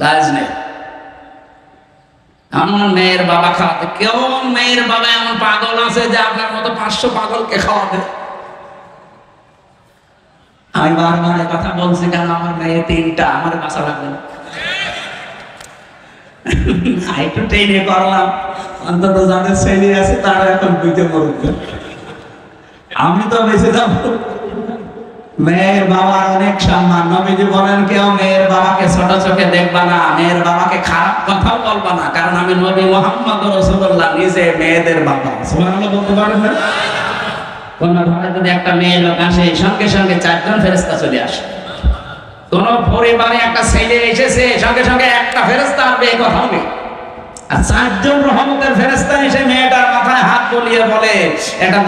জায়েজ নেই। আমার মেয়ের বাবা খাওয়াতে, কেউ মেয়ের বাবা এমন পাগল আছে যে আপনার মতো 500 পাগলকে খাওয়াবে? আমি বারবার কথা বলছি কেন, আমার মেয়ে 3টা, আমার বাসা লাগবে না। একটু ট্রেনে করলাম, অন্তত যাদের ছেলে আছে তারা এখন বুঝতে পারবে। আমি তো বেঁচে যাব। মেয়ের বাবার অনেক সম্মান। নবীজি বলেন কেউ মেয়ের বাবাকে ছোট চোখে দেখবা না, মেয়ের বাবাকে খারাপ কথাও বলবা না, কারণ আমি নবী মুহাম্মদ রাসূলুল্লাহ নিজে মেয়েদের বাবা। সুবহানাল্লাহ বলতে পারেন না? কোন ঘরে যদি একটা মেয়ে লোক আসে, সঙ্গে সঙ্গে 4 জন ফেরেশতা চলে আসে। কোন পরিবারে একটা ছেলে এসেছে, সঙ্গে সঙ্গে একটা ফেরেশতা আসবে, এই কথা হবে। আর 4 জন রহমতের ফেরেশতা এসে মেয়েটার মাথায় হাত বুলিয়ে বলে এটা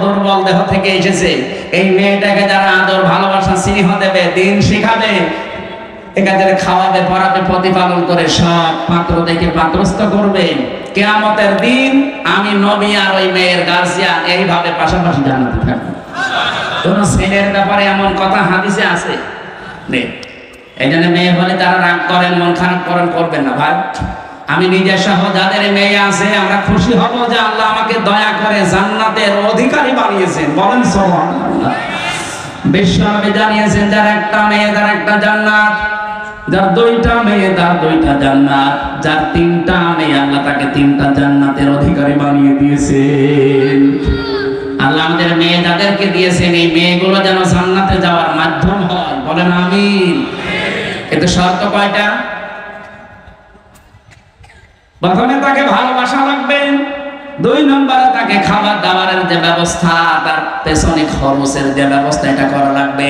দুর্বল দেহ থেকে এসেছে, এই মেয়েটাকে যারা আদর ভালোবাসা স্নেহ দেবে, দিন শিখাবে, একাদের খাওয়াবে, পড়াবে, প্রতিপালন করে সব পাত্র দেখে পাত্রস্থ করবে। কিয়ামতের দিন আমি নবী আর ওই মেয়ের গার্জিয়ান এইভাবে পাশাপাশি জান্নাতে থাকবো। কোন ছেলের ব্যাপারে এমন কথা হাদিসে আছে নেই। এই জন্য মেয়ে বলে যারা রাগ করেন, মন খারাপ করেন, করবেন না ভাই। আমি নিজে সহ যাদের মেয়ে আছে আমরা খুশি হব যে আল্লাহ আমাকে দয়া করে জান্নাতের অধিকারী বানিয়েছেন। বলেন সুবহানাল্লাহ। বিশ্বনবী জানিয়েছেন যার একটা মেয়ে তার একটা জান্নাত, যার দুইটা মেয়ে তার দুইটা জান্নাত, যার তিনটা মেয়ে আল্লাহ তাকে তিনটা জান্নাতের অধিকারী বানিয়ে দিয়েছেন। আল্লাহ আমাদের মেয়ে যাদেরকে দিয়েছেন এই মেয়েগুলো যেন জান্নাতে যাওয়ার মাধ্যম হয়। বলেন আমিন। কিন্তু শর্ত কয়টা? প্রথমে তাকে ভালোবাসা লাগবে, 2 নম্বরে তাকে খাবার দাবারের যে ব্যবস্থা, তার পেছনে খরচের যে ব্যবস্থা এটা করা লাগবে,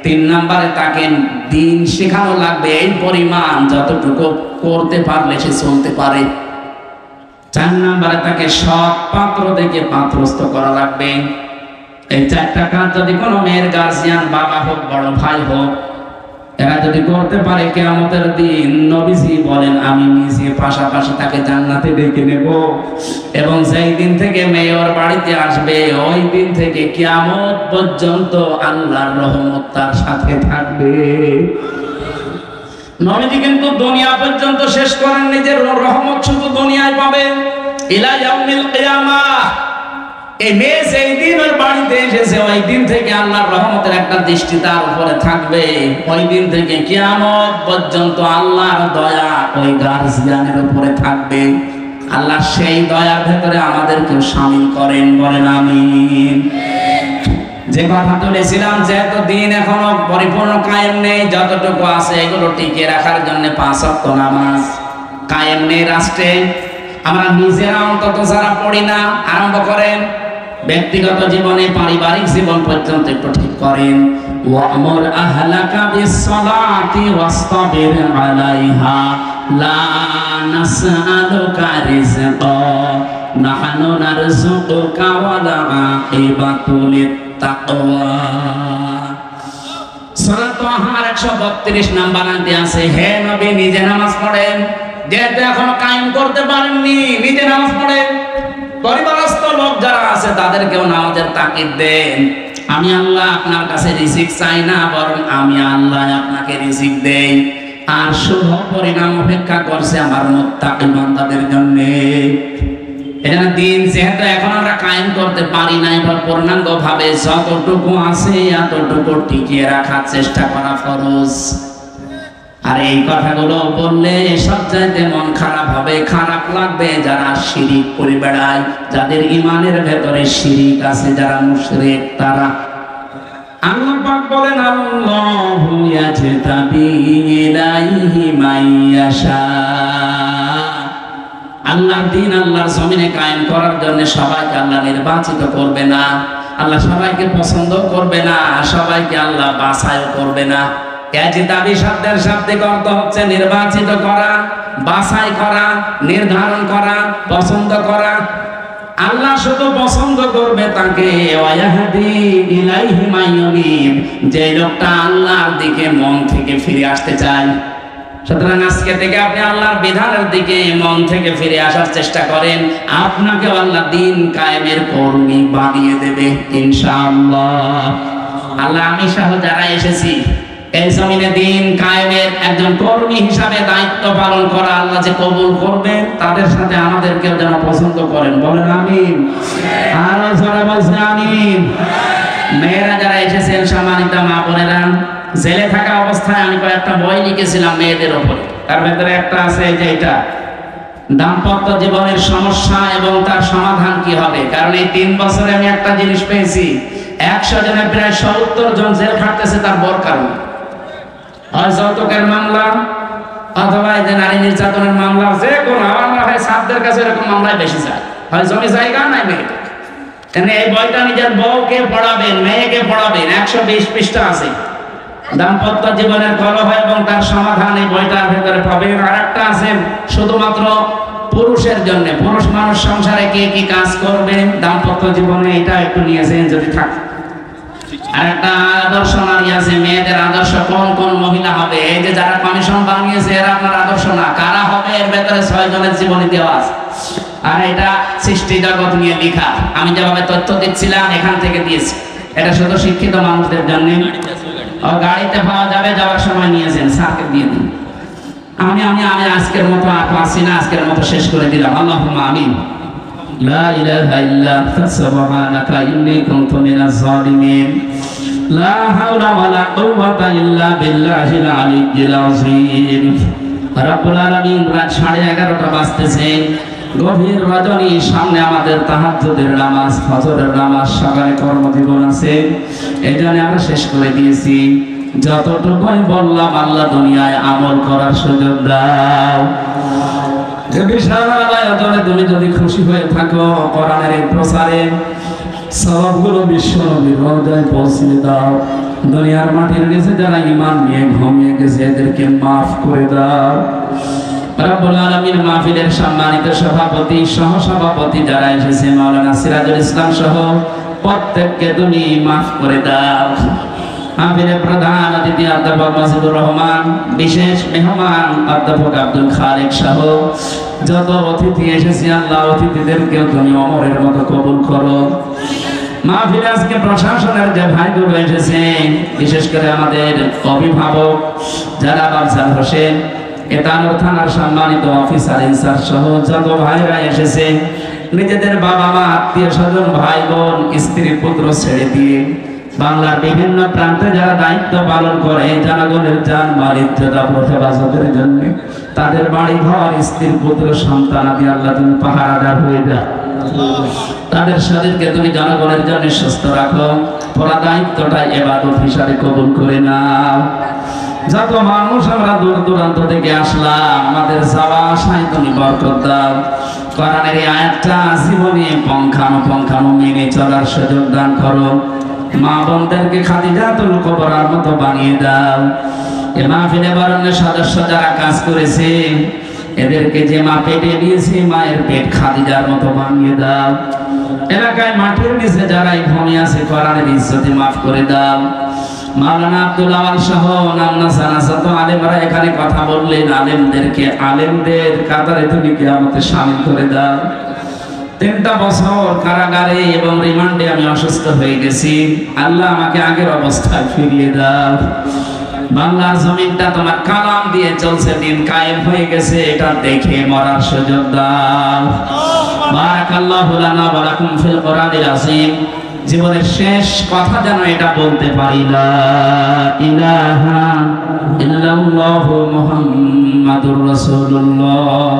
3 নম্বরে তাকে দিন শেখানো লাগবে এই পরিমাণ যতটুকু করতে পারলে সে চলতে পারে। 4 নম্বরে তাকে সব পাত্র দেখে পাত্রস্থ করা লাগবে। এই 4টা কাজ যদি কোনো মেয়ের গার্জিয়ান, বাবা হোক বড় ভাই হোক, এরা যদি করতে পারে কিয়ামতের দিন নবীজি বলেন আমি নিজে পাশাপাশি তাকে জান্নাতে ডেকে নেব। এবং যেই দিন থেকে মেয়ে ওর বাড়িতে আসবে ওই দিন থেকে কিয়ামত পর্যন্ত আল্লাহর রহমত তার সাথে থাকবে। নবীজি কিন্তু দুনিয়া পর্যন্ত শেষ করেন, নিজের রহমত শুধু দুনিয়ায় পাবেন ইলা ইয়াউমিল কিয়ামাহ। এই মেয়ে যেই দিন ওর বাড়িতে এসেছে ওই দিন থেকে আল্লাহর রহমতের একটা দৃষ্টি তার উপরে থাকবে। ওই দিন থেকে কিয়ামত পর্যন্ত আল্লাহর দয়া ওই গার্জিয়ানের উপরে থাকবে। আল্লাহ সেই দয়ার ভেতরে আমাদেরকেও শামিল করেন। বলেন আমিন। যে কথা তুলেছিলাম যেহেতু দিন এখনো পরিপূর্ণ কায়েম নেই, যতটুকু আছে এগুলো টিকিয়ে রাখার জন্য 5 ওয়াক্ত নামাজ কায়েম নেই রাষ্ট্রে। আমরা নিজেরা অন্তত যারা পড়ি না আরম্ভ করেন, ব্যক্তিগত জীবনে পারিবারিক জীবন পর্যন্ত একটু ঠিক করেন। ওয়ামুর আহলাকা বিসসালাতি ওয়াসতাবির আলাইহা লা নাসআলুকা রিজকা নাহনু নারযুকুকা ওয়াল আকিবাতু লিত্তাকওয়া। সূরা তাহার 132 নাম্বার আয়াতে আছে, হে নবী নিজে নামাজ পড়েন, যেহেতু এখনো কায়েম করতে পারেননি নিজে নামাজ পড়েন। পরিবারস্থ লোক যারা আছে তাদেরকেও নামাজের তাকিদ দেন। আমি আল্লাহ আপনার কাছে রিজিক চাই না, বরং আমি আল্লাহ আপনাকে রিজিক দেই। আর শুভ পরিণাম অপেক্ষা করছে আমার মুত্তাকি বান্দাদের জন্য। এখানে দিন যেহেতু এখন আমরা কায়েম করতে পারি না, এবার পূর্ণাঙ্গ ভাবে যতটুকু আছে এতটুকু টিকিয়ে রাখার চেষ্টা করা ফরজ। আর এই কথাগুলো বললে সব চাইতে মন খারাপ হবে, খারাপ লাগবে যারা শিরিক করে বেড়ায়, যাদের ইমানের ভেতরে শিরিক আছে, যারা মুশরিক তারা। আল্লাহ পাক বলেন আল্লাহু ইয়াজতাবি ইলাইহি মাইয়াশা। আল্লাহর দিন আল্লাহর জমিনে কায়েম করার জন্য সবাইকে আল্লাহ নির্বাচিত করবে না। আল্লাহ সবাইকে পছন্দ করবে না, সবাইকে আল্লাহ বাছাইও করবে না। ইয়াজতাবি শব্দের শাব্দিক অর্থ হচ্ছে নির্বাচিত করা, বাছাই করা, নির্ধারণ করা, পছন্দ করা। আল্লাহ শুধু পছন্দ করবে তাকে, ওয়াহদি ইলাইহি মাইয়ুনিব, যে লোকটা আল্লাহর দিকে মন থেকে ফিরে আসতে চায়। সুতরাং আজকে থেকে আপনি আল্লাহর বিধানের দিকে মন থেকে ফিরে আসার চেষ্টা করেন, আপনাকে আল্লাহ দিন কায়েমের কর্মী বানিয়ে দেবে ইনশাআল্লাহ। আল্লাহ আমি সহ যারা এসেছি এই জমিনে দিন কায়েমের একজন কর্মী হিসাবে দায়িত্ব পালন করা আল্লাহ যে কবুল করবেন, তাদের সাথে আমাদেরকেও যেন পছন্দ করেন। বলেন আমিন। আরো জোরে বলছেন আমিন। মেয়েরা যারা এসেছেন, সম্মানিত মা বোনেরা, জেলে থাকা অবস্থায় আমি কয়েকটা বই লিখেছিলাম মেয়েদের উপরে। তার ভেতরে একটা আছে যে এটা দাম্পত্য জীবনের সমস্যা এবং তার সমাধান কি হবে। কারণ এই 3 বছরে আমি একটা জিনিস পেয়েছি, 100 জনের প্রায় 70 জন জেল খাটতেছে তার বর কারণে। হয় যৌতুকের মামলা অথবা এই যে নারী নির্যাতনের মামলা, যে কোনো আমার হয় সাবদের কাছে এরকম মামলায় বেশি যায়। হয় জমি জায়গা নাই মেয়ে। এই বইটা নিজের বউকে পড়াবেন, মেয়েকে পড়াবেন, 120 পৃষ্ঠা আছে। দাম্পত্য জীবনের কলহ এবং তার সমাধান এই বইটার ভেতরে পাবেন। আর একটা আছে শুধুমাত্র পুরুষের জন্য, পুরুষ মানুষ সংসারে কে কি কাজ করবে দাম্পত্য জীবনে, এটা একটু নিয়েছেন যদি থাকে। আর একটা আদর্শ নারী আছে, মেয়ে আদর্শ কোন কোন মহিলা হবে? এই যে যারা কমিশন বানিয়েছে এরা আপনার আদর্শ না। কারা হবে এর ভেতরে 6 জনের জীবনী দেওয়া আছে। আর এটা সৃষ্টি জগৎ নিয়ে লেখা। আমি যেভাবে তথ্য দিচ্ছিলাম এখান থেকে দিয়েছি। এটা শুধু শিক্ষিত মানুষদের জন্য। গাড়িতে পাওয়া যাবে, যাওয়ার সময় নিয়েছেন, স্যারকে দিয়ে দিন। আমি আজকের মতো আর পাচ্ছি না, আজকের মতো শেষ করে দিলাম। আল্লাহুম্মা আমিন। লা ইলাহা ইল্লা আনতা সুবহানাকা ইন্নী কুনতু মিনাজ জালিমিন। লা হাওলা ওয়ালা কুওয়াতা ইল্লা বিল্লাহিল আলিয়্যিল আযীম। রব্বুল আলামিন, রাত 11:30 বাজতেছে, গভীর রজনী, সামনে আমাদের তাহাজ্জুদের নামাজ, ফজরের নামাজ, সকালে কর্মজীবন আছে। এইজন্য আমরা শেষ করে দিয়েছি। যতটুকুই বললাম আল্লাহ দুনিয়ায় আমল করার সুযোগ দাও। যে বিশাল আয়োজনে তুমি যদি খুশি হয়ে থাকো, কোরআনের এই প্রচারে সবগুলো বিশ্ব নবীর রওজায় পৌঁছে দাও। দুনিয়ার মাটির নিচে যারা ঈমান নিয়ে ঘুমিয়ে গেছে এদেরকে মাফ করে দাও। রব্বুল আলামিন মাহফিলের সম্মানিত সভাপতি, সহসভাপতি যারা এসেছে, মাওলানা সিরাজুল ইসলাম সহ প্রত্যেককে তুমি মাফ করে দাও। মাহফিলের প্রধান অতিথি অধ্যাপক মাসুদুর রহমান, বিশেষ মেহমান অধ্যাপক আব্দুল খালেক সহ যত অতিথি এসেছে আল্লাহ অতিথিদেরকেও তুমি অমরের মতো কবুল করো। মাহফিলে আজকে প্রশাসনের যে ভাইগুলো এসেছে, বিশেষ করে আমাদের অভিভাবক যারা আফজাল হোসেন, এতানোর থানার সম্মানিত অফিসার ইনচার্জ সহ যত ভাইরা এসেছে, নিজেদের বাবা মা, আত্মীয় স্বজন, ভাই বোন, স্ত্রী পুত্র ছেড়ে দিয়ে বাংলার বিভিন্ন প্রান্তে যারা দায়িত্ব পালন করে, জনগণের জান মাল ইজ্জত হেফাজতের জন্য তাদের বাড়ি ঘর, স্ত্রী পুত্র সন্তান আদি আল্লাহ তুমি পাহারাদার হয়ে দাও। তাদের শরীরকে তুমি জনগণের জন্য সুস্থ রাখো। পুরা দায়িত্বটা ইবাদত হিসাবে কবুল করে নাও। যত মানুষ আমরা দূর দূরান্ত থেকে আসলাম, আমাদের যাওয়া আসায় তুমি বরকত দাও। কোরআনের এই আয়াতটা জীবনে পঙ্খানো মেনে চলার সুযোগ দান করো। মা বোনদেরকে খাদিজাতুল কুবরার মতো বানিয়ে দাও। এ মাহফিলে বরণের সদস্য যারা কাজ করেছে, এদেরকে যে মা পেটে নিয়েছে, মায়ের পেট খাদিজার মতো বানিয়ে দাও। এলাকায় মাটির নিচে যারা ঘুমিয়ে আছে, কোরআনের ইজ্জতে মাফ করে দাও। মাওলানা আব্দুল আওয়াল সহ নামনা সানাসাত আলেমরা এখানে কথা বললেন, আলেমদের কাতারে তুমি কিয়ামতে শামিল করে দাও। 3টা বছর কারাগারে এবং রিমান্ডে আমি অসুস্থ হয়ে গেছি, আল্লাহ আমাকে আগের অবস্থায় ফিরিয়ে দাও। বাংলার জমিনটা তোমার কালাম দিয়ে চলছে, দিন কায়েম হয়ে গেছে, এটা দেখে মরার সুযোগ দাও। বারাকাল্লাহু লানা ওয়া লাকুম ফিল কোরআনিল আযীম। জীবনের শেষ কথা যেন এটা বলতে পারি, লা ইলাহা ইল্লাল্লাহু মুহাম্মাদুর রাসূলুল্লাহ।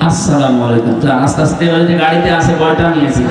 আসসালামু আলাইকুম। আস্তে আস্তে ওই যে গাড়িতে আছে, বইটা নিয়েছি।